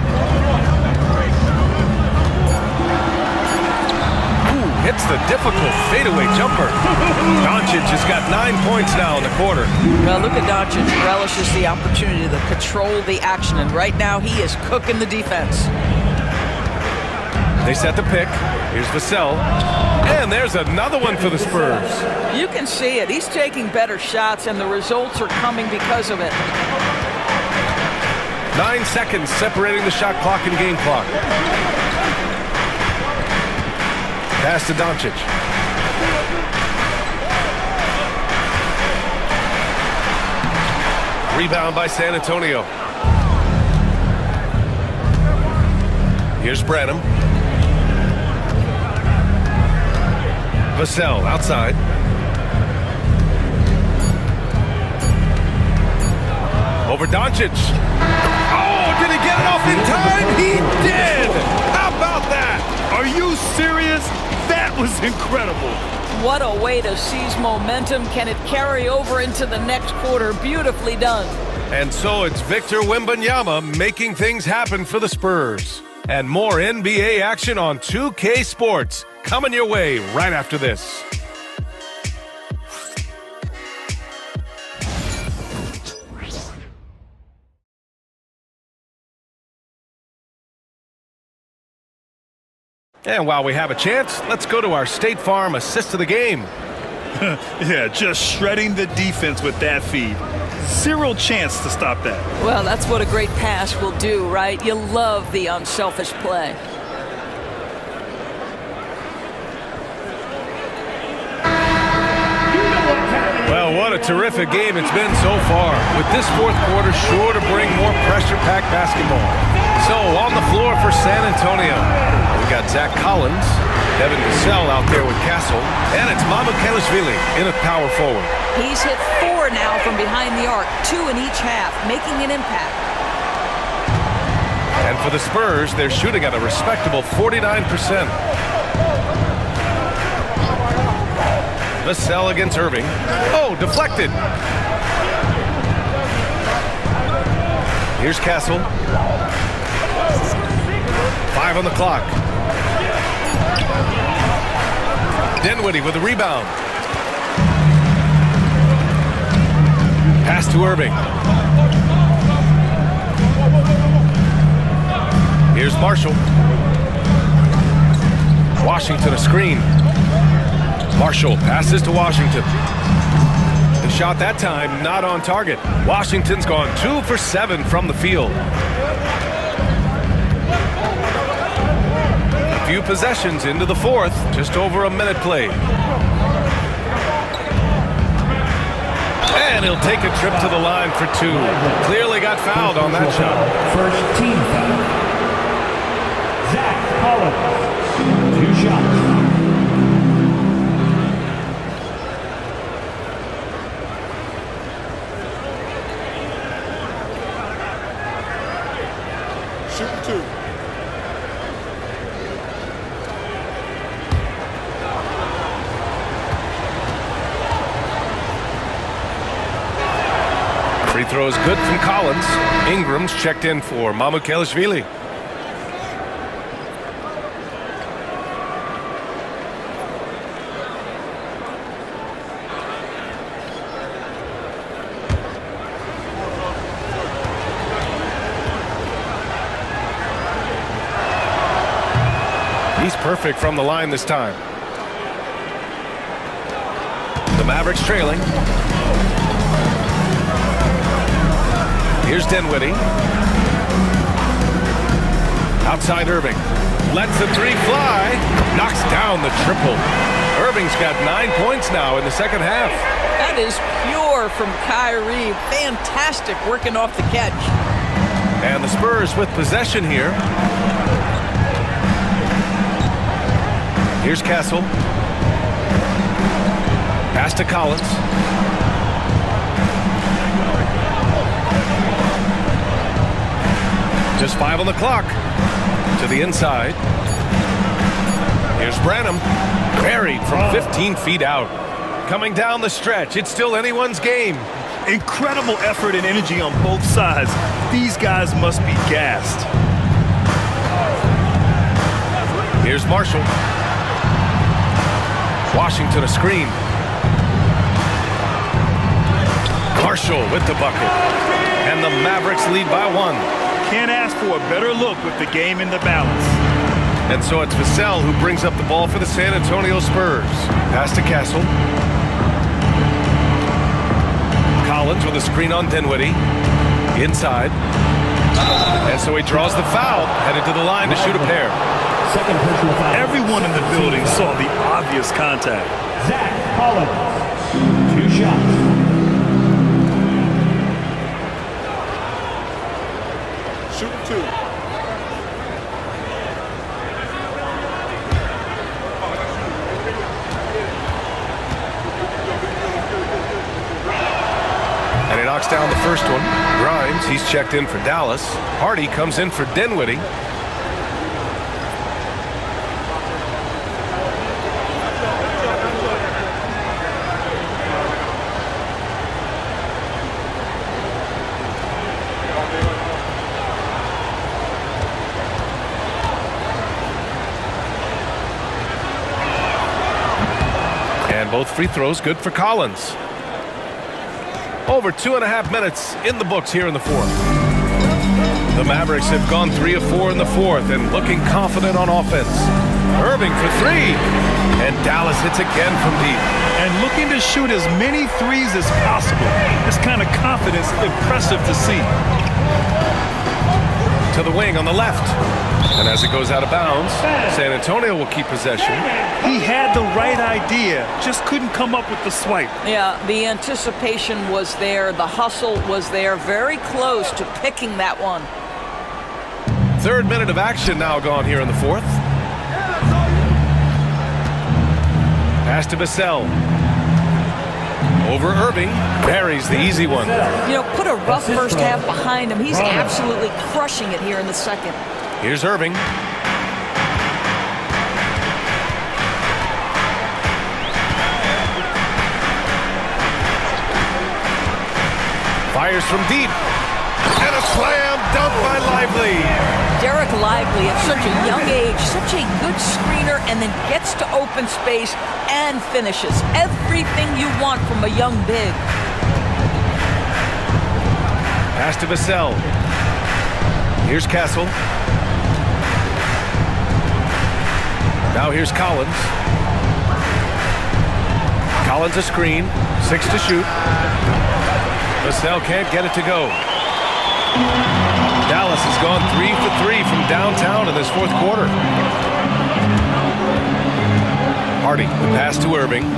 Ooh, hits the difficult fadeaway jumper. Doncic has got 9 points now in the quarter. Well, look at Doncic. Relishes the opportunity to control the action, and right now he is cooking the defense. They set the pick. Here's Vassell. And there's another one for the Spurs. You can see it. He's taking better shots, and the results are coming because of it. 9 seconds separating the shot clock and game clock. Pass to Doncic. Rebound by San Antonio. Here's Branham. Vassell outside. Over Doncic. Oh, did he get it off in time? He did! How about that? Are you serious? That was incredible. What a way to seize momentum. Can it carry over into the next quarter? Beautifully done. And so it's Victor Wembanyama making things happen for the Spurs. And more NBA action on 2K Sports coming your way right after this. And while we have a chance, let's go to our State Farm assist of the game. Yeah, just shredding the defense with that feed. 0 chance to stop that. Well, that's what a great pass will do, right? You love the unselfish play. Well, what a terrific game it's been so far, with this 4th quarter sure to bring more pressure-packed basketball. So, on the floor for San Antonio, we got Zach Collins, Devin Vassell out there with Castle, and it's Mamukelashvili in at power forward. He's hit 4 now from behind the arc, 2 in each half, making an impact. And for the Spurs, they're shooting at a respectable 49%. Vassell against Irving. Oh, deflected. Here's Castle. 5 on the clock. Dinwiddie with a rebound. Pass to Irving. Here's Marshall. Washington a screen. Marshall passes to Washington. The shot that time not on target. Washington's gone 2 for 7 from the field. A few possessions into the 4th, just over a minute played. And he'll take a trip to the line for 2. Clearly got fouled on that shot. First team foul. Zach Collins. 2 shots. Shooting 2. Free throw is good from Collins. Ingram's checked in for Mamukelashvili. He's perfect from the line this time. The Mavericks trailing. Here's Dinwiddie. Outside Irving. Lets the 3 fly. Knocks down the triple. Irving's got 9 points now in the second half. That is pure from Kyrie. Fantastic working off the catch. And the Spurs with possession here. Here's Castle. Pass to Collins. Just 5 on the clock. To the inside. Here's Branham. Buried from 15 feet out. Coming down the stretch. It's still anyone's game. Incredible effort and energy on both sides. These guys must be gassed. Here's Marshall. Washington a screen. Marshall with the bucket. And the Mavericks lead by 1. Can't ask for a better look with the game in the balance. And so it's Vassell who brings up the ball for the San Antonio Spurs. Pass to Castle. Collins with a screen on Dinwiddie. Inside. And so he draws the foul. Headed to the line to shoot a pair. Second personal foul. Everyone in the building saw the obvious contact. Zach Collins. 2 shots. Shooting 2. And he knocks down the first one. Grimes, he's checked in for Dallas. Hardy comes in for Dinwiddie. And both free throws good for Collins. Over 2.5 minutes in the books here in the fourth. The Mavericks have gone 3 of 4 in the fourth and looking confident on offense. Irving for 3. And Dallas hits again from deep. And looking to shoot as many threes as possible. This kind of confidence, impressive to see. To the wing on the left. And as it goes out of bounds, San Antonio will keep possession. He had the right idea, just couldn't come up with the swipe. Yeah, the anticipation was there. The hustle was there. Very close to picking that one. 3rd minute of action now gone here in the fourth. Pass to Vassell. Over Irving. Buries the easy one. You know, put a rough first half behind him. He's absolutely crushing it here in the second. Here's Irving. Fires from deep. And a slam dunk by Lively. Derek Lively at such a young age, such a good screener, and then gets to open space and finishes. Everything you want from a young big. Pass to Vassell. Here's Castle. Now here's Collins. Collins a screen. 6 to shoot. Vassell can't get it to go. Dallas has gone 3 for 3 from downtown in this fourth quarter. Hardy, the pass to Irving.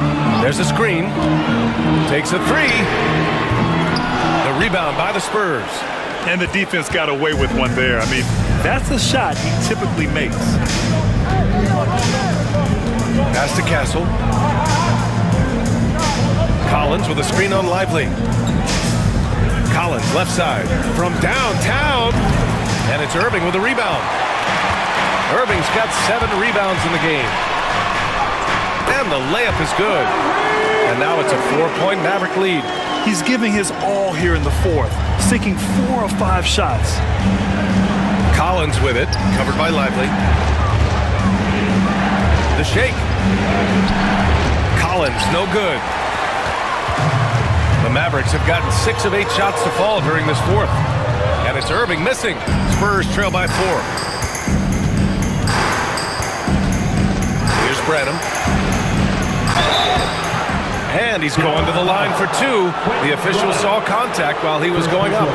There's a screen. Takes a 3. The rebound by the Spurs. And the defense got away with one there. I mean, that's a shot he typically makes. Pass to Castle. Collins with a screen on Lively. Collins left side from downtown. And it's Irving with a rebound. Irving's got 7 rebounds in the game. And the layup is good. And now it's a 4-point Maverick lead. He's giving his all here in the fourth, sinking 4 of 5 shots. Collins with it, covered by Lively. The shake. Collins, no good. The Mavericks have gotten 6 of 8 shots to fall during this fourth. And it's Irving missing. Spurs trail by 4. Here's Branham. And he's going to the line for 2. The official saw contact while he was going up.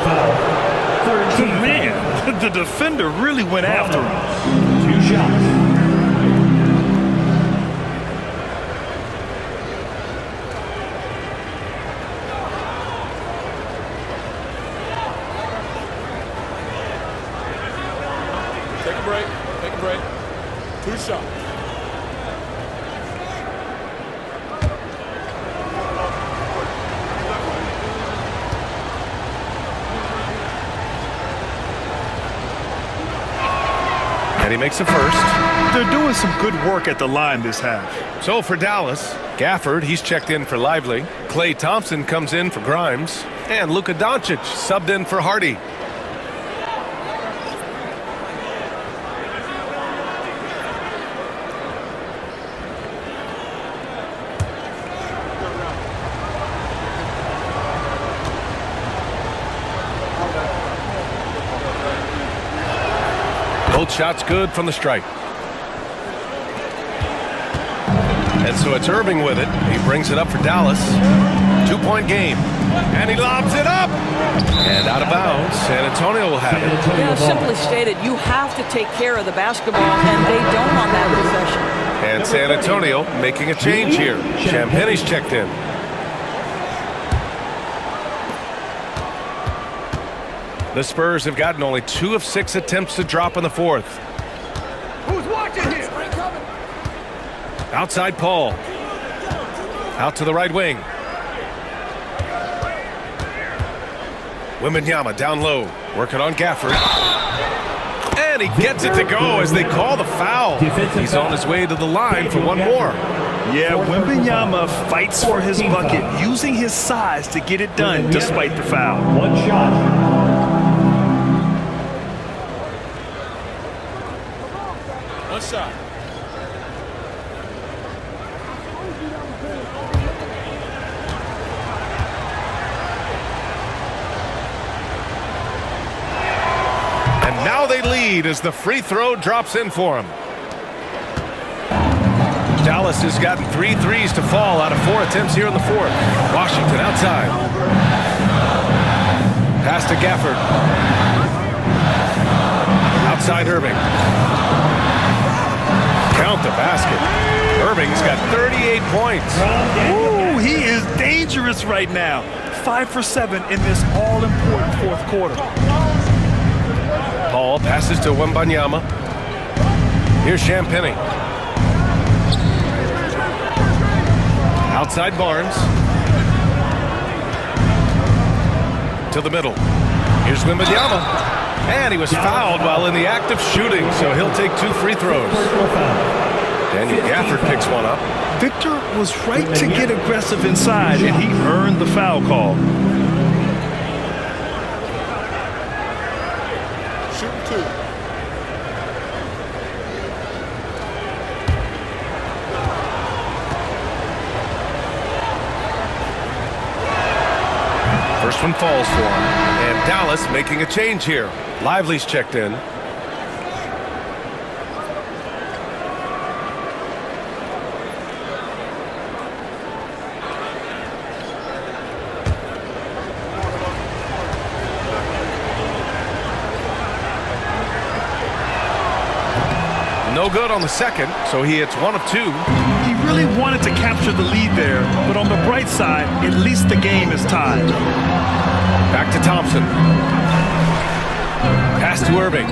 Man, the defender really went after him. 2 shots. Take a break. 2 shots. And he makes a first. They're doing some good work at the line this half. So for Dallas, Gafford, he's checked in for Lively. Klay Thompson comes in for Grimes. And Luka Doncic subbed in for Hardy. Both shots good from the stripe. And so it's Irving with it. He brings it up for Dallas. 2-point game. And he lobs it up. And out of bounds. San Antonio will have it. Yeah, simply stated, you have to take care of the basketball, and they don't on that possession. And San Antonio making a change here. Champagne's checked in. The Spurs have gotten only 2 of 6 attempts to drop in the fourth. Who's watching here? Outside Paul. Out to the right wing. Wembanyama down low. Working on Gafford. And he gets it to go as they call the foul. He's on his way to the line for one more. Yeah, Wembanyama fights for his bucket, using his size to get it done despite the foul. 1 shot. Shot. And now they lead as the free throw drops in for him. Dallas has gotten 3 threes to fall out of 4 attempts here in the fourth. Washington outside. Pass to Gafford. Outside Irving. Count the basket. Irving's got 38 points. Ooh, he is dangerous right now. 5 for 7 in this all-important fourth quarter. Paul passes to Wembanyama. Here's Champagnie. Outside Barnes. To the middle. Here's Wembanyama. And he was fouled while in the act of shooting, so he'll take 2 free throws. Daniel Gafford picks one up. Victor was right to get aggressive inside, and he earned the foul call. Shoot 2. First one falls for him. And Dallas making a change here. Lively's checked in. No good on the second, so he hits 1 of 2. He really wanted to capture the lead there, but on the bright side, at least the game is tied. Back to Thompson. Pass to Irving.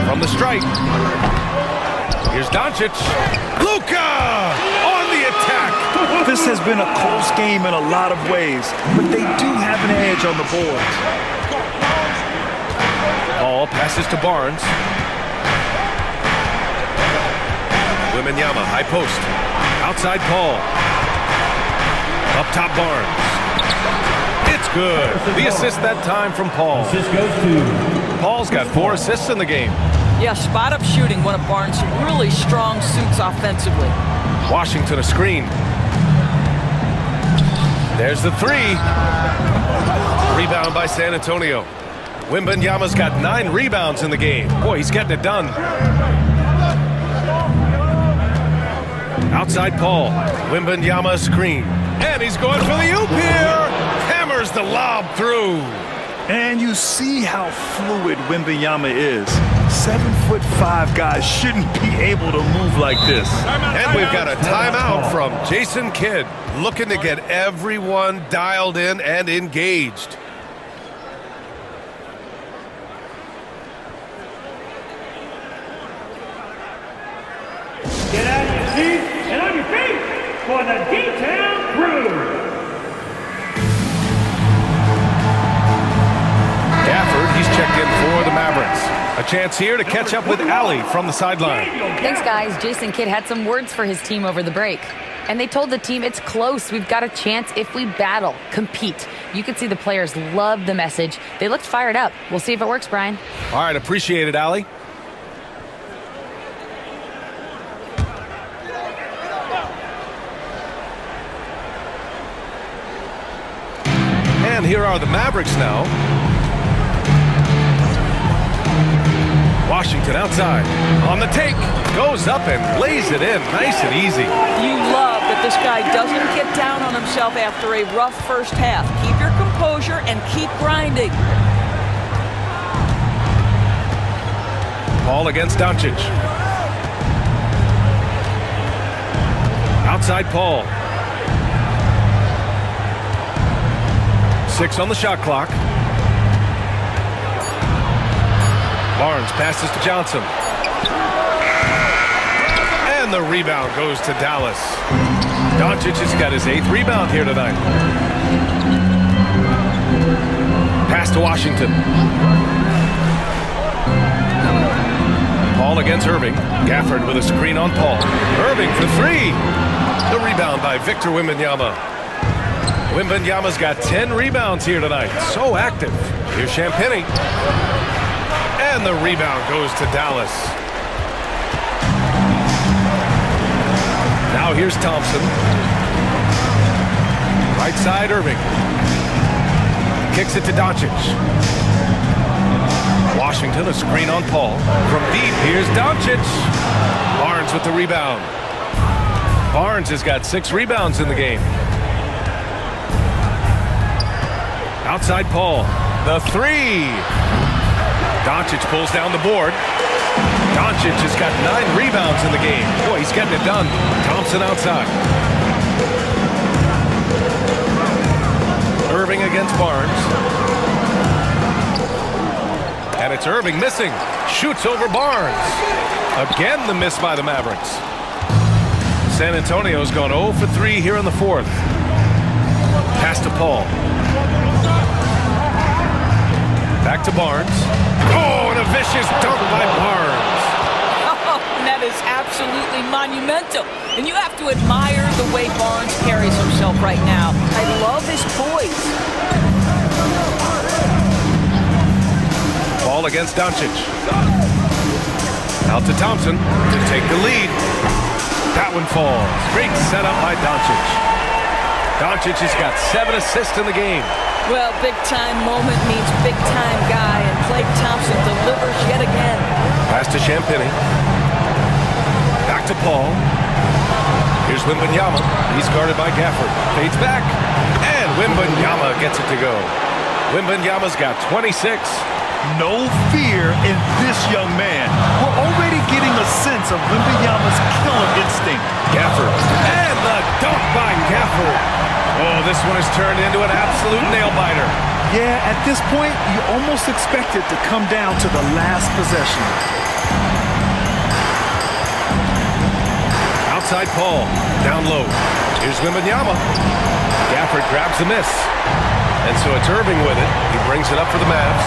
From the stripe. Here's Doncic. Luka on the attack. This has been a close game in a lot of ways, but they do have an edge on the boards. Ball passes to Barnes. Wembanyama, high post. Outside Paul. Up top Barnes. It's good. The assist that time from Paul. Assist goes to Paul's got 4 assists in the game. Yeah, spot-up shooting, one of Barnes' really strong suits offensively. Washington a screen. There's the 3. Rebound by San Antonio. Wembanyama's got 9 rebounds in the game. Boy, he's getting it done. Outside Paul. Wembanyama screen. And he's going for the oop here. Hammers the lob through. And you see how fluid Wembanyama is. 7'5" guys shouldn't be able to move like this. And we've got a timeout from Jason Kidd, looking to get everyone dialed in and engaged. Get out of your seats and on your feet for the D-Town Crew. Gafford, he's checked in for the Mavericks. A chance here to catch up with Allie from the sideline. Thanks, guys. Jason Kidd had some words for his team over the break. And they told the team it's close. We've got a chance if we battle, compete. You could see the players loved the message. They looked fired up. We'll see if it works, Brian. All right, appreciate it, Allie. And here are the Mavericks now. Washington outside. On the take. Goes up and lays it in. Nice and easy. You love that this guy doesn't get down on himself after a rough first half. Keep your composure and keep grinding. Ball against Doncic. Outside Paul. 6 on the shot clock. Barnes passes to Johnson. And the rebound goes to Dallas. Doncic has got his 8th rebound here tonight. Pass to Washington. Paul against Irving. Gafford with a screen on Paul. Irving for 3. The rebound by Victor Wembanyama. Wembanyama's got 10 rebounds here tonight. So active. Here's Champagnie. And the rebound goes to Dallas. Now here's Thompson. Right side, Irving. Kicks it to Doncic. Washington, a screen on Paul. From deep, here's Doncic. Barnes with the rebound. Barnes has got 6 rebounds in the game. Outside Paul. The 3. Doncic pulls down the board. Doncic has got 9 rebounds in the game. Boy, he's getting it done. Thompson outside. Irving against Barnes. And it's Irving missing. Shoots over Barnes. Again, the miss by the Mavericks. San Antonio's gone 0 for 3 here in the 4th. Pass to Paul. Back to Barnes. Oh, and a vicious dunk by Barnes. Oh, and that is absolutely monumental. And you have to admire the way Barnes carries himself right now. I love his poise. Ball against Doncic. Out to Thompson to take the lead. That one falls. Great setup by Doncic. Doncic has got 7 assists in the game. Well, big-time moment means big-time guy, and Klay Thompson delivers yet again. Pass to Champagnie. Back to Paul. Here's Wembanyama. He's guarded by Gafford. Fades back, and Wembanyama gets it to go. Wembanyama's got 26. No fear in this young man. We're already getting a sense of Wembanyama's killer instinct. Gafford. And the dunk by Gafford. Oh, this one is turned into an absolute nail-biter. Yeah, at this point, you almost expect it to come down to the last possession. Outside Paul, down low. Here's Wembanyama. Gafford grabs the miss. And so it's Irving with it. He brings it up for the Mavs.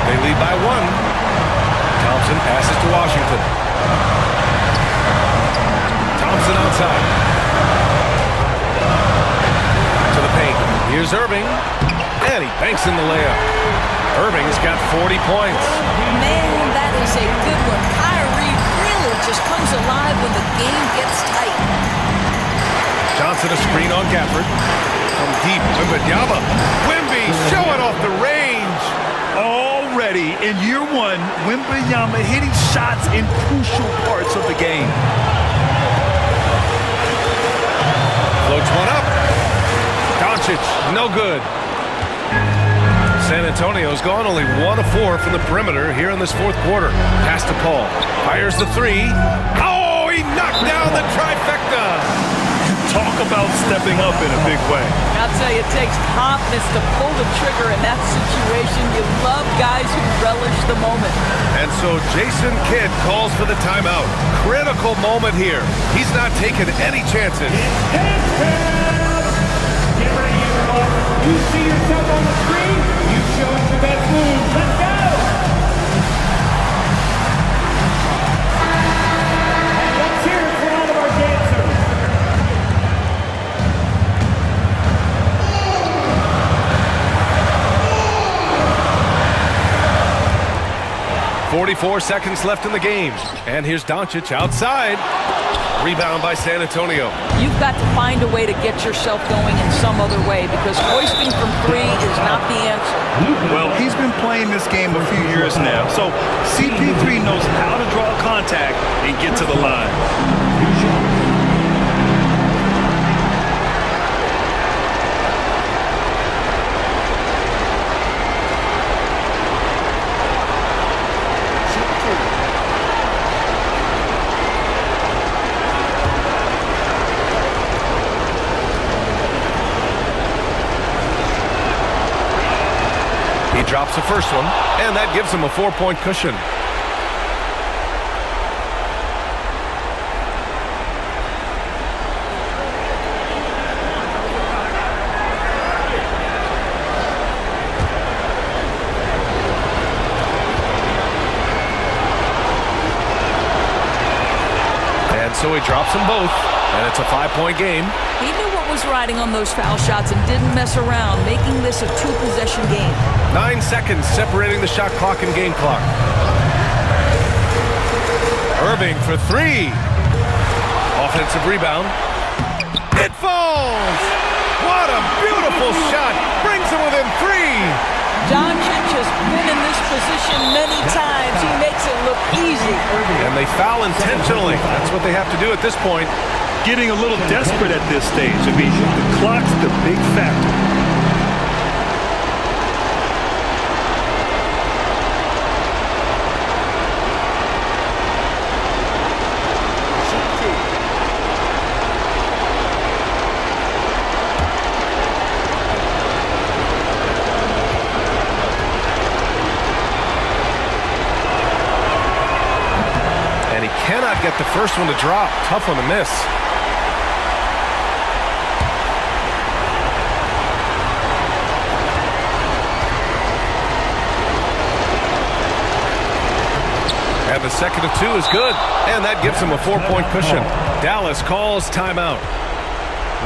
They lead by 1. Thompson passes to Washington. Thompson outside. To the paint. Here's Irving. And he banks in the layup. Irving's got 40 points. Man, that is a good one. Kyrie really just comes alive when the game gets tight. Johnson a screen on Gafford. From deep, Wembanyama. Wemby showing off the range. Already in year 1, Wembanyama hitting shots in crucial parts of the game. Floats one up. Doncic, no good. San Antonio's gone only 1 of 4 from the perimeter here in this fourth quarter. Pass to Paul. Fires the 3. Oh, he knocked down the trifecta. Talk about stepping up in a big way. I'll tell you, it takes confidence to pull the trigger in that situation. You love guys who relish the moment. And so Jason Kidd calls for the timeout. Critical moment here. He's not taking any chances. Get ready, everyone. You see yourself on the screen, you show us the best move. Let's go! And let's hear it for all of our dancers. 44 seconds left in the game. And here's Doncic outside. Rebound by San Antonio. You've got to find a way to get yourself going in some other way because hoisting from 3 is not the answer. Well, he's been playing this game a few years now, so CP3 knows how to draw contact and get to the line. Drops the first one, and that gives him a 4-point cushion. And so he drops them both, and it's a 5-point game. He knew what was riding on those foul shots and didn't mess around, making this a 2-possession game. 9 seconds separating the shot clock and game clock. Irving for 3. Offensive rebound. It falls! What a beautiful shot! Brings him within 3. Doncic has been in this position many times. He makes it look easy. And they foul intentionally. That's what they have to do at this point. Getting a little desperate at this stage. I mean, the clock's the big factor. And he cannot get the first one to drop. Tough one to miss. And the second of 2 is good. And that gives him a 4-point cushion. Dallas calls timeout.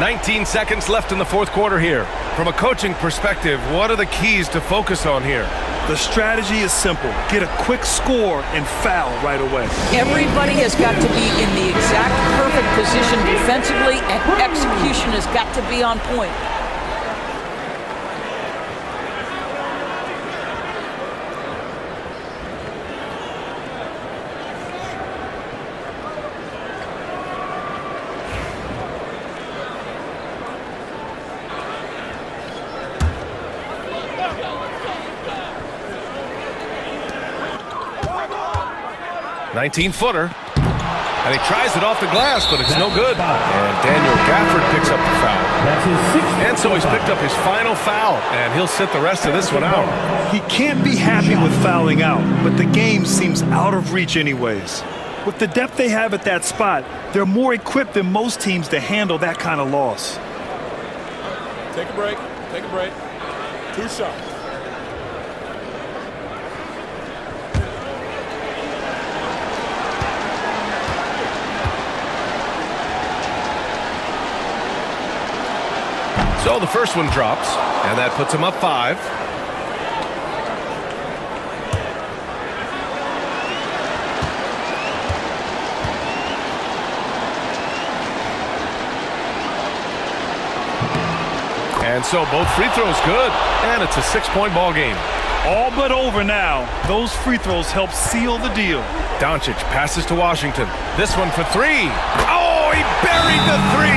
19 seconds left in the fourth quarter here. From a coaching perspective, what are the keys to focus on here? The strategy is simple. Get a quick score and foul right away. Everybody has got to be in the exact perfect position defensively, and execution has got to be on point. And he tries it off the glass, but it's no good. And Daniel Gafford picks up the foul. That's his sixth. And so he's picked up his final foul, and he'll sit the rest of this one out. He can't be happy with fouling out, but the game seems out of reach anyways. With the depth they have at that spot, they're more equipped than most teams to handle that kind of loss. Take a break. Take a break. 2 shots. So the first one drops, and that puts him up 5. And so both free throws good, and it's a 6-point ball game. All but over now. Those free throws help seal the deal. Doncic passes to Washington. This one for 3. Oh, he buried the 3.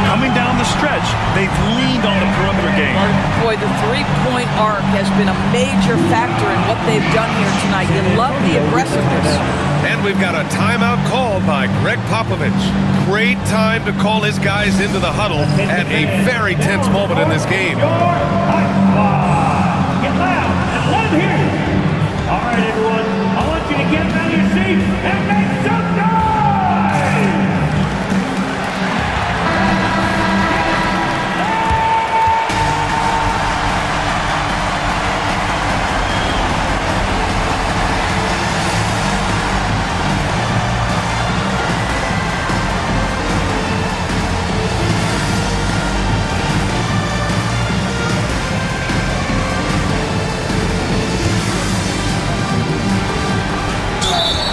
Coming down the stretch, they've leaned on the perimeter game. Boy, the three-point arc has been a major factor in what they've done here tonight. You love the aggressiveness. And we've got a timeout called by Greg Popovich. Great time to call his guys into the huddle at a very tense moment in this game. Get loud and let him hear you. All right, everyone. I want you to get out of your seat and make some noise.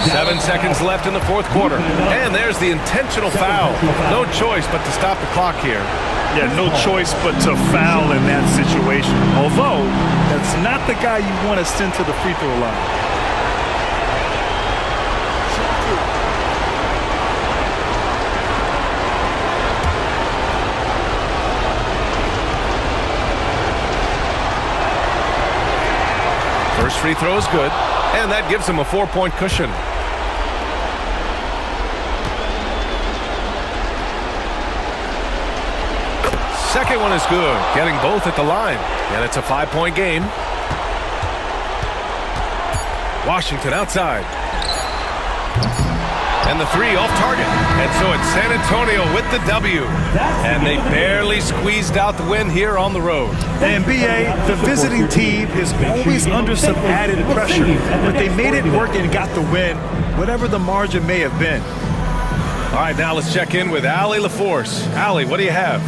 7 seconds left in the fourth quarter. And there's the intentional foul. No choice but to stop the clock here. Yeah, no choice but to foul in that situation. Although, that's not the guy you want to send to the free throw line. First free throw is good, and that gives him a 4-point cushion. Second one is good, getting both at the line, and it's a 5-point game. Washington outside. And the 3 off target. And so it's San Antonio with the W. And they barely squeezed out the win here on the road. The NBA, the visiting team is always under some added pressure, but they made it work and got the win, whatever the margin may have been. All right, now let's check in with Allie LaForce. Allie, what do you have?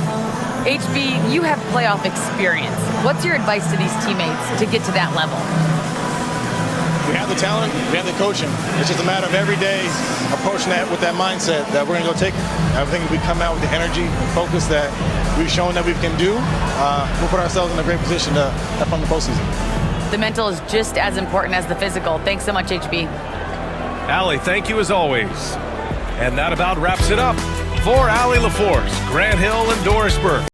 HB, you have playoff experience. What's your advice to these teammates to get to that level? We have the talent, we have the coaching. It's just a matter of every day approaching that with that mindset that we're going to go take it. I think if we come out with the energy and focus that we've shown that we can do, we'll put ourselves in a great position to have fun in the postseason. The mental is just as important as the physical. Thanks so much, HB. Allie, thank you as always. And that about wraps it up. For Allie LaForce, Grant Hill, and Dorisburg.